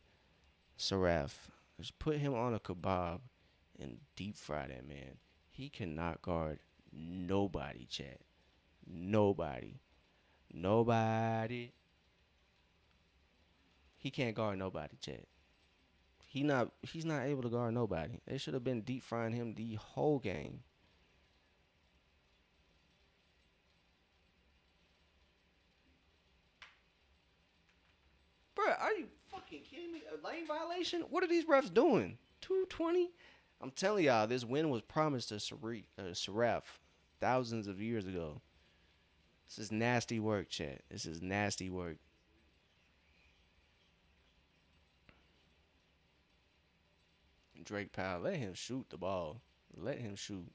A: Saraf. Just put him on a kebab and deep fry that man. He cannot guard nobody, chat. Nobody. Nobody. He can't guard nobody, chat. He's not able to guard nobody. They should have been deep frying him the whole game. Bro, are you fucking kidding me? A lane violation? What are these refs doing? 220? I'm telling y'all, this win was promised to Seraph thousands of years ago. This is nasty work, chat. This is nasty work. Drake Powell, let him shoot the ball. Let him shoot.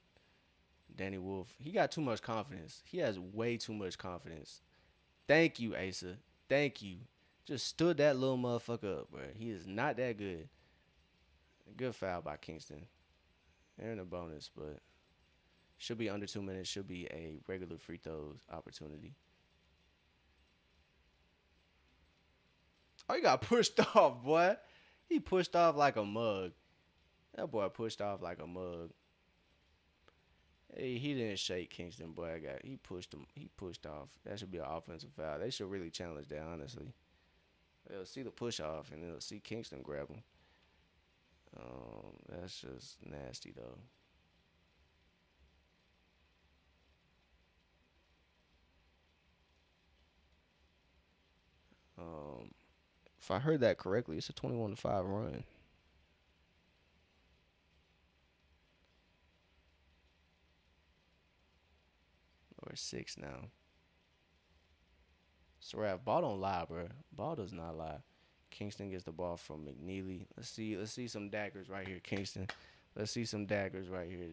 A: Danny Wolf, he got too much confidence. He has way too much confidence. Thank you, Asa. Thank you. Just stood that little motherfucker up, bro. He is not that good. Good foul by Kingston. They're in a bonus, but should be under 2 minutes. Should be a regular free throws opportunity. Oh, he got pushed off, boy. He pushed off like a mug. That boy pushed off like a mug. Hey, he didn't shake Kingston, boy. He pushed him. He pushed off. That should be an offensive foul. They should really challenge that, honestly. They'll see the push off and they'll see Kingston grab him. That's just nasty though. Um, if I heard that correctly, it's a 21-5 run. Or 6 now. Saraf, ball don't lie, bro. Ball does not lie. Kingston gets the ball from McNeely. Let's see some daggers right here, Kingston. Let's see some daggers right here.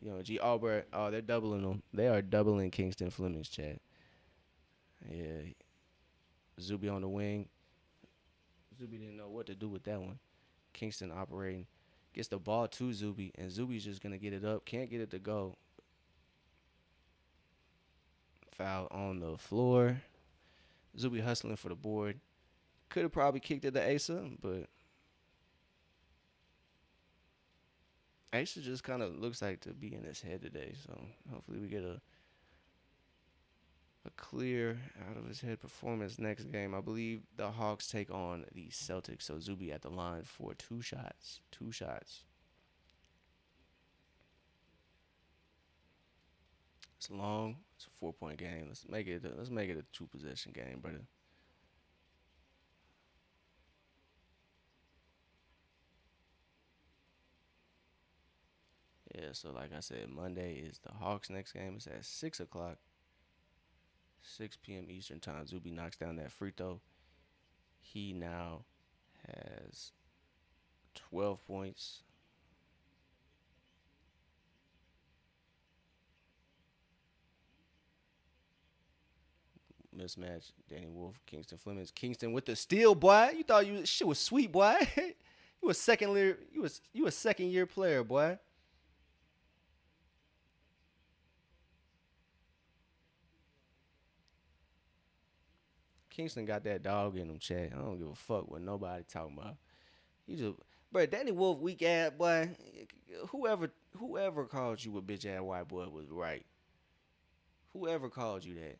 A: Young G. Oh, bro. Oh, they're doubling them. They are doubling Kingston Fleming's chat. Yeah. Zuby on the wing. Zuby didn't know what to do with that one. Kingston operating. Gets the ball to Zuby, and Zuby's just going to get it up. Can't get it to go. Foul on the floor. Zuby hustling for the board. Could have probably kicked it to Asa, but Asa just kind of looks like to be in his head today. So hopefully we get a clear out of his head performance next game. I believe the Hawks take on the Celtics. So Zuby at the line for 2 shots. 2 shots. It's long. It's a 4-point game. Let's make it. Let's make it a 2-possession game, brother. Yeah. So like I said, Monday is the Hawks' next game. It's at 6 o'clock. 6 p.m. Eastern time. Zuby knocks down that free throw. He now has 12 points. Mismatch. Danny Wolf, Kingston Flemings. Kingston with the steal, boy. You thought shit was sweet, boy. you a second year. You a second year player, boy. Kingston got that dog in him, Chad. I don't give a fuck what nobody talking about. He just, bro, Danny Wolf, weak ass boy. Whoever called you a bitch ass white boy was right. Whoever called you that,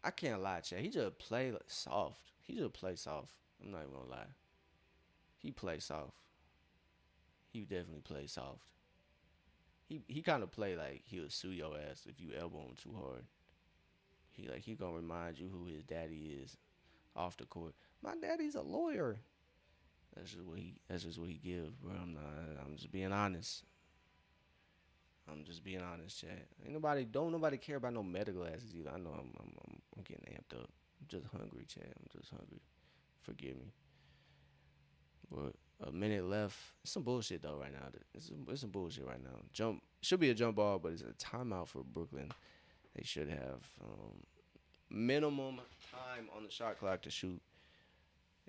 A: I can't lie, Chad. He just play soft. He just play soft. I'm not even gonna lie. He play soft. He definitely play soft. He kind of play like he'll sue your ass if you elbow him too hard. He gonna remind you who his daddy is off the court. My daddy's a lawyer. That's just what he gives, bro. I'm just being honest. I'm just being honest, chat. Don't nobody care about no meta glasses either. I know I'm getting amped up. I'm just hungry, chat. I'm just hungry. Forgive me. But a minute left. It's some bullshit though right now. It's some bullshit right now. Jump should be a jump ball, but it's a timeout for Brooklyn. They should have minimum time on the shot clock to shoot.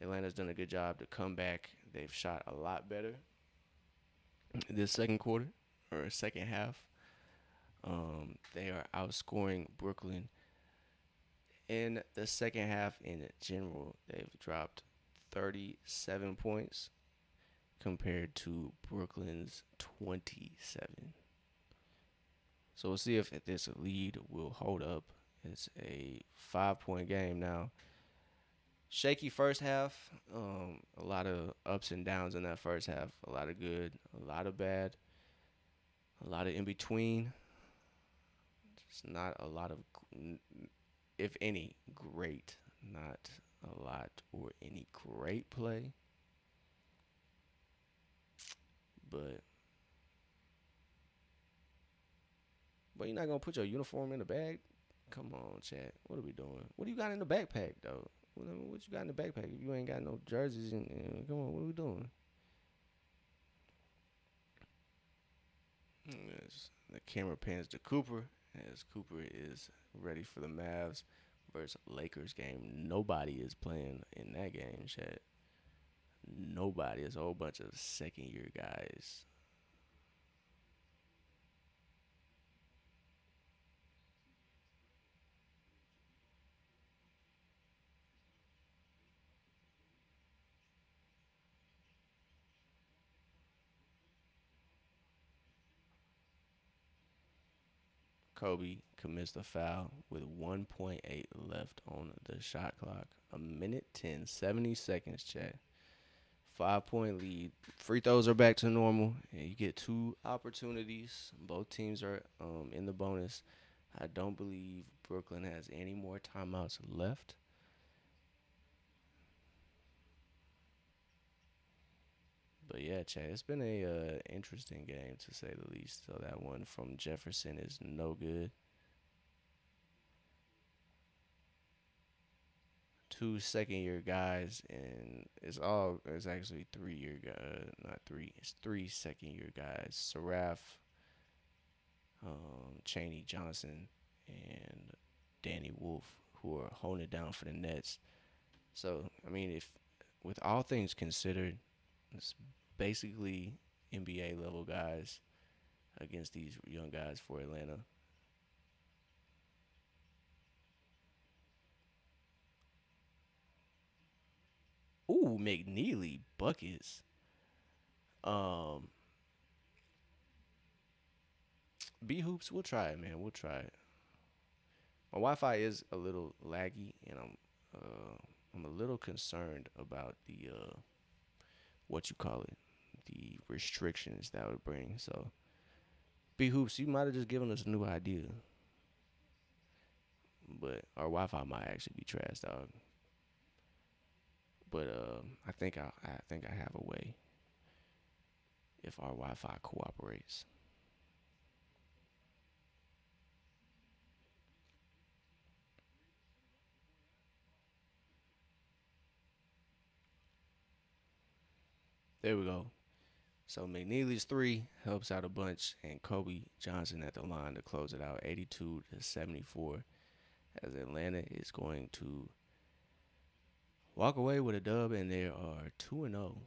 A: Atlanta's done a good job to come back. They've shot a lot better this second quarter or second half. They are outscoring Brooklyn in the second half in general. They've dropped 37 points compared to Brooklyn's 27. So we'll see if this lead will hold up. It's a 5-point game now. Shaky first half. A lot of ups and downs in that first half. A lot of good, a lot of bad, a lot of in between. Just not a lot of, if any, great. Not a lot or any great play. But you're not gonna put your uniform in the bag. Come on, Chad. What are we doing? What do you got in the backpack though? What you got in the backpack? If you ain't got no jerseys and come on, what are we doing? Yes, the camera pans to Cooper as Cooper is ready for the Mavs versus Lakers game. Nobody is playing in that game, Chad. Nobody. It's a whole bunch of second year guys. Kobe commits the foul with 1.8 left on the shot clock. A minute 10, 70 seconds, Chad. 5 point lead. Free throws are back to normal, and you get two opportunities. Both teams are in the bonus. I don't believe Brooklyn has any more timeouts left. But yeah, Chad, it's been a interesting game to say the least. So that one from Jefferson is no good. Two second year guys, and it's actually 3 year guys, not three. It's three second year guys. Saraf, Cheney Johnson, and Danny Wolf, who are holding it down for the Nets. So I mean, if with all things considered, it's basically NBA level guys against these young guys for Atlanta. Ooh, McNeely buckets. Um, B hoops. We'll try it, man. We'll try it. My Wi-Fi is a little laggy, and I'm a little concerned about the what you call it, the restrictions that would bring. So B hoops, you might have just given us a new idea, but our Wi-Fi might actually be trash, dog. But I think I have a way if our Wi-Fi cooperates. There we go. So McNeely's three helps out a bunch, and Kobe Johnson at the line to close it out, 82-74, as Atlanta is going to walk away with a dub, and they are 2-0.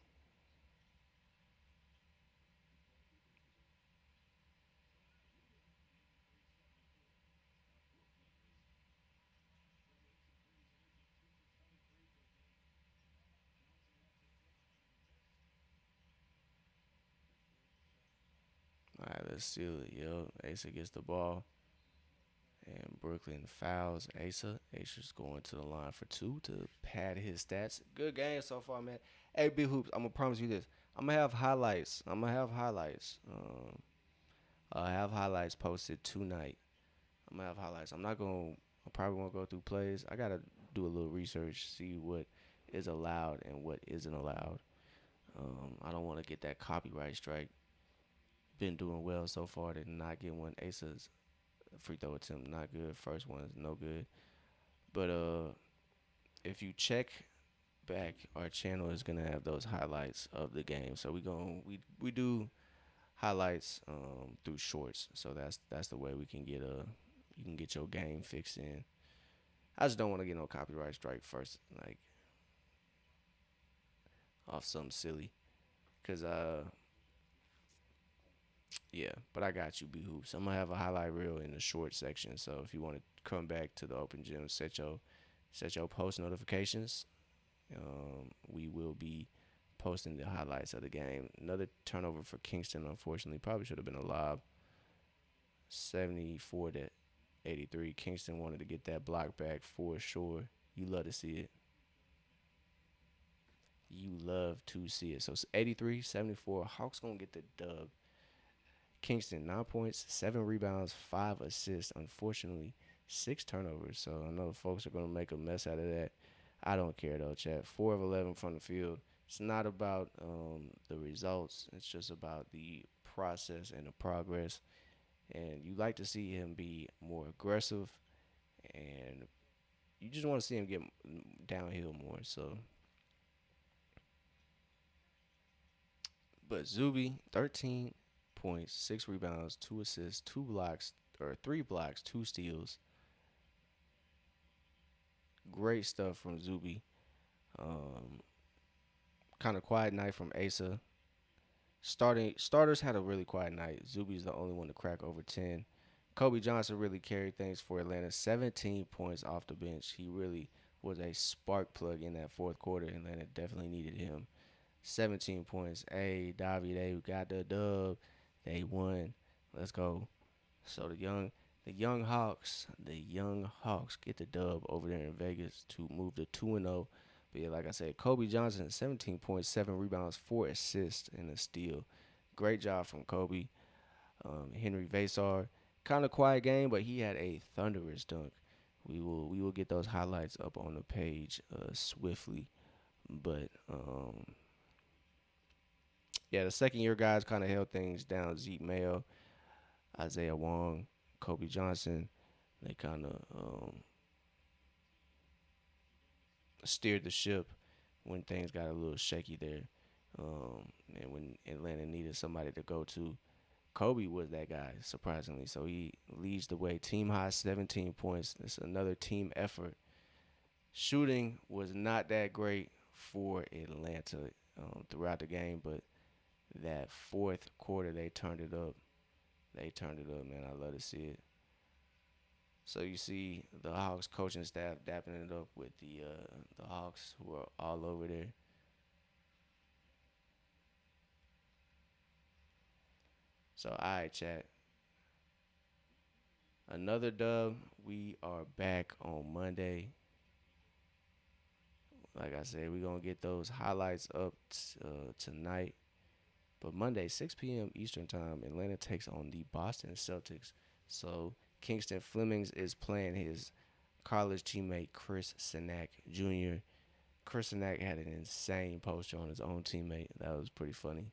A: All right, let's seal it. Yo, Asa gets the ball, and Brooklyn fouls Asa. Asa's going to the line for two to pad his stats. Good game so far, man. Hey, Big Hoops, I'm gonna promise you this. I'm gonna have highlights. I have highlights posted tonight. I'm gonna have highlights. I'm not gonna. I probably won't go through plays. I gotta do a little research, see what is allowed and what isn't allowed. I don't want to get that copyright strike. Been doing well so far. Did not get one. Asa's free throw attempt not good. First one is no good. But if you check back, our channel is gonna have those highlights of the game. So we do highlights through shorts. So that's the way we can get you can get your game fixed in. I just don't want to get no copyright strike first, like off something silly. Cause yeah, but I got you, B hoops. I'm gonna have a highlight reel in the short section. So if you want to come back to the open gym, set your post notifications. We will be posting the highlights of the game. Another turnover for Kingston, unfortunately, probably should have been a lob. 74-83. Kingston wanted to get that block back for sure. You love to see it. You love to see it. So it's 83-74. Hawks gonna get the dub. Kingston 9 points, 7 rebounds, 5 assists. Unfortunately, 6 turnovers. So I know folks are gonna make a mess out of that. I don't care though, chat. 4 of 11 from the field, It's not about the results. It's just about the process and the progress. And you like to see him be more aggressive, and you just want to see him get downhill more. So, but Zuby, 13 points, 6 rebounds, 2 assists, 2 blocks, or 3 blocks, 2 steals. Great stuff from Zuby. Um, kind of quiet night from Asa. Starters had a really quiet night. Zuby's the only one to crack over 10. Kobe Johnson really carried things for Atlanta. 17 points off the bench. He really was a spark plug in that fourth quarter. Atlanta definitely needed him. 17 points. Hey, Davi, they got the dub. They won. Let's go. So the young Hawks get the dub over there in Vegas to move to 2-0. But yeah, like I said, Kobe Johnson, 17 points, 7 rebounds, 4 assists, and a steal. Great job from Kobe. Henry Vasar, kind of quiet game, but he had a thunderous dunk. We will get those highlights up on the page swiftly. But yeah, the second year guys kind of held things down. Zeke Mayo, Isaiah Wong, Kobe Johnson, they kind of steered the ship when things got a little shaky there. And when Atlanta needed somebody to go to, Kobe was that guy, surprisingly. So he leads the way. Team high, 17 points. It's another team effort. Shooting was not that great for Atlanta throughout the game, but that fourth quarter, they turned it up. They turned it up, man. I love to see it. So you see the Hawks coaching staff dapping it up with the Hawks who are all over there. So all right, chat. Another dub. We are back on Monday. Like I said, we're gonna get those highlights up tonight. But Monday, 6 p.m. Eastern Time, Atlanta takes on the Boston Celtics. So Kingston Flemings is playing his college teammate Chris Sinak Jr. Chris Sinak had an insane poster on his own teammate. That was pretty funny.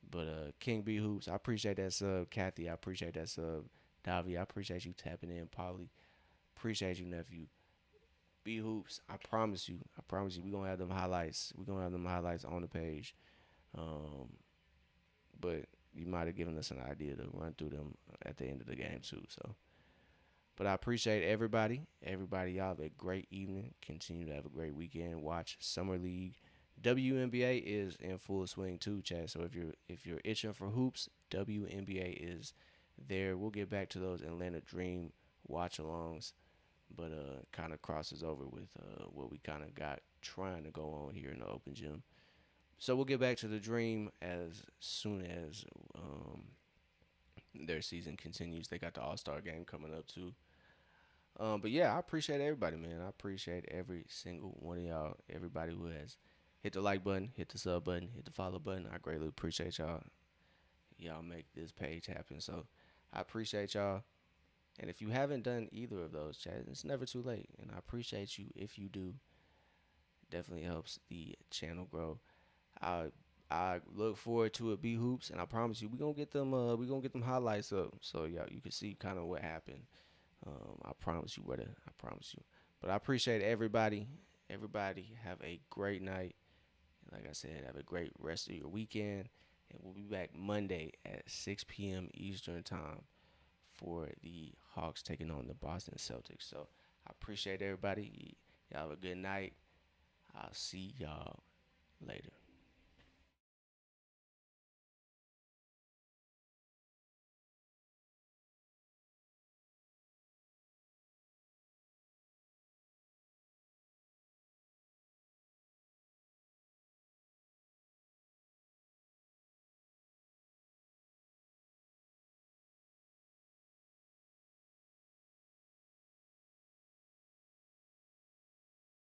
A: But King B Hoops, I appreciate that sub. Kathy, I appreciate that sub. Davi, I appreciate you tapping in. Polly, appreciate you, nephew. B Hoops, I promise you, we're gonna have them highlights. We're gonna have them highlights on the page. Um, but you might have given us an idea to run through them at the end of the game too. So, but I appreciate everybody. Everybody, y'all have a great evening. Continue to have a great weekend. Watch Summer League. WNBA is in full swing too, Chad. So if you're itching for hoops, WNBA is there. We'll get back to those Atlanta Dream watch alongs, but kind of crosses over with what we kind of got trying to go on here in the open gym. So we'll get back to the Dream as soon as their season continues. They got the All Star game coming up too. But yeah, I appreciate everybody, man. I appreciate every single one of y'all. Everybody who has hit the like button, hit the sub button, hit the follow button. I greatly appreciate y'all. Y'all make this page happen. So I appreciate y'all. And if you haven't done either of those, Chad, it's never too late. And I appreciate you if you do. It definitely helps the channel grow. I I look forward to it. B hoops, and I promise you, we gonna get them. We gonna get them highlights up, so yeah, you can see kind of what happened. I promise you, brother. I promise you. But I appreciate everybody. Everybody have a great night. Like I said, have a great rest of your weekend, and we'll be back Monday at 6 p.m. Eastern time for the Hawks taking on the Boston Celtics. So I appreciate everybody. Y'all have a good night. I'll see y'all later.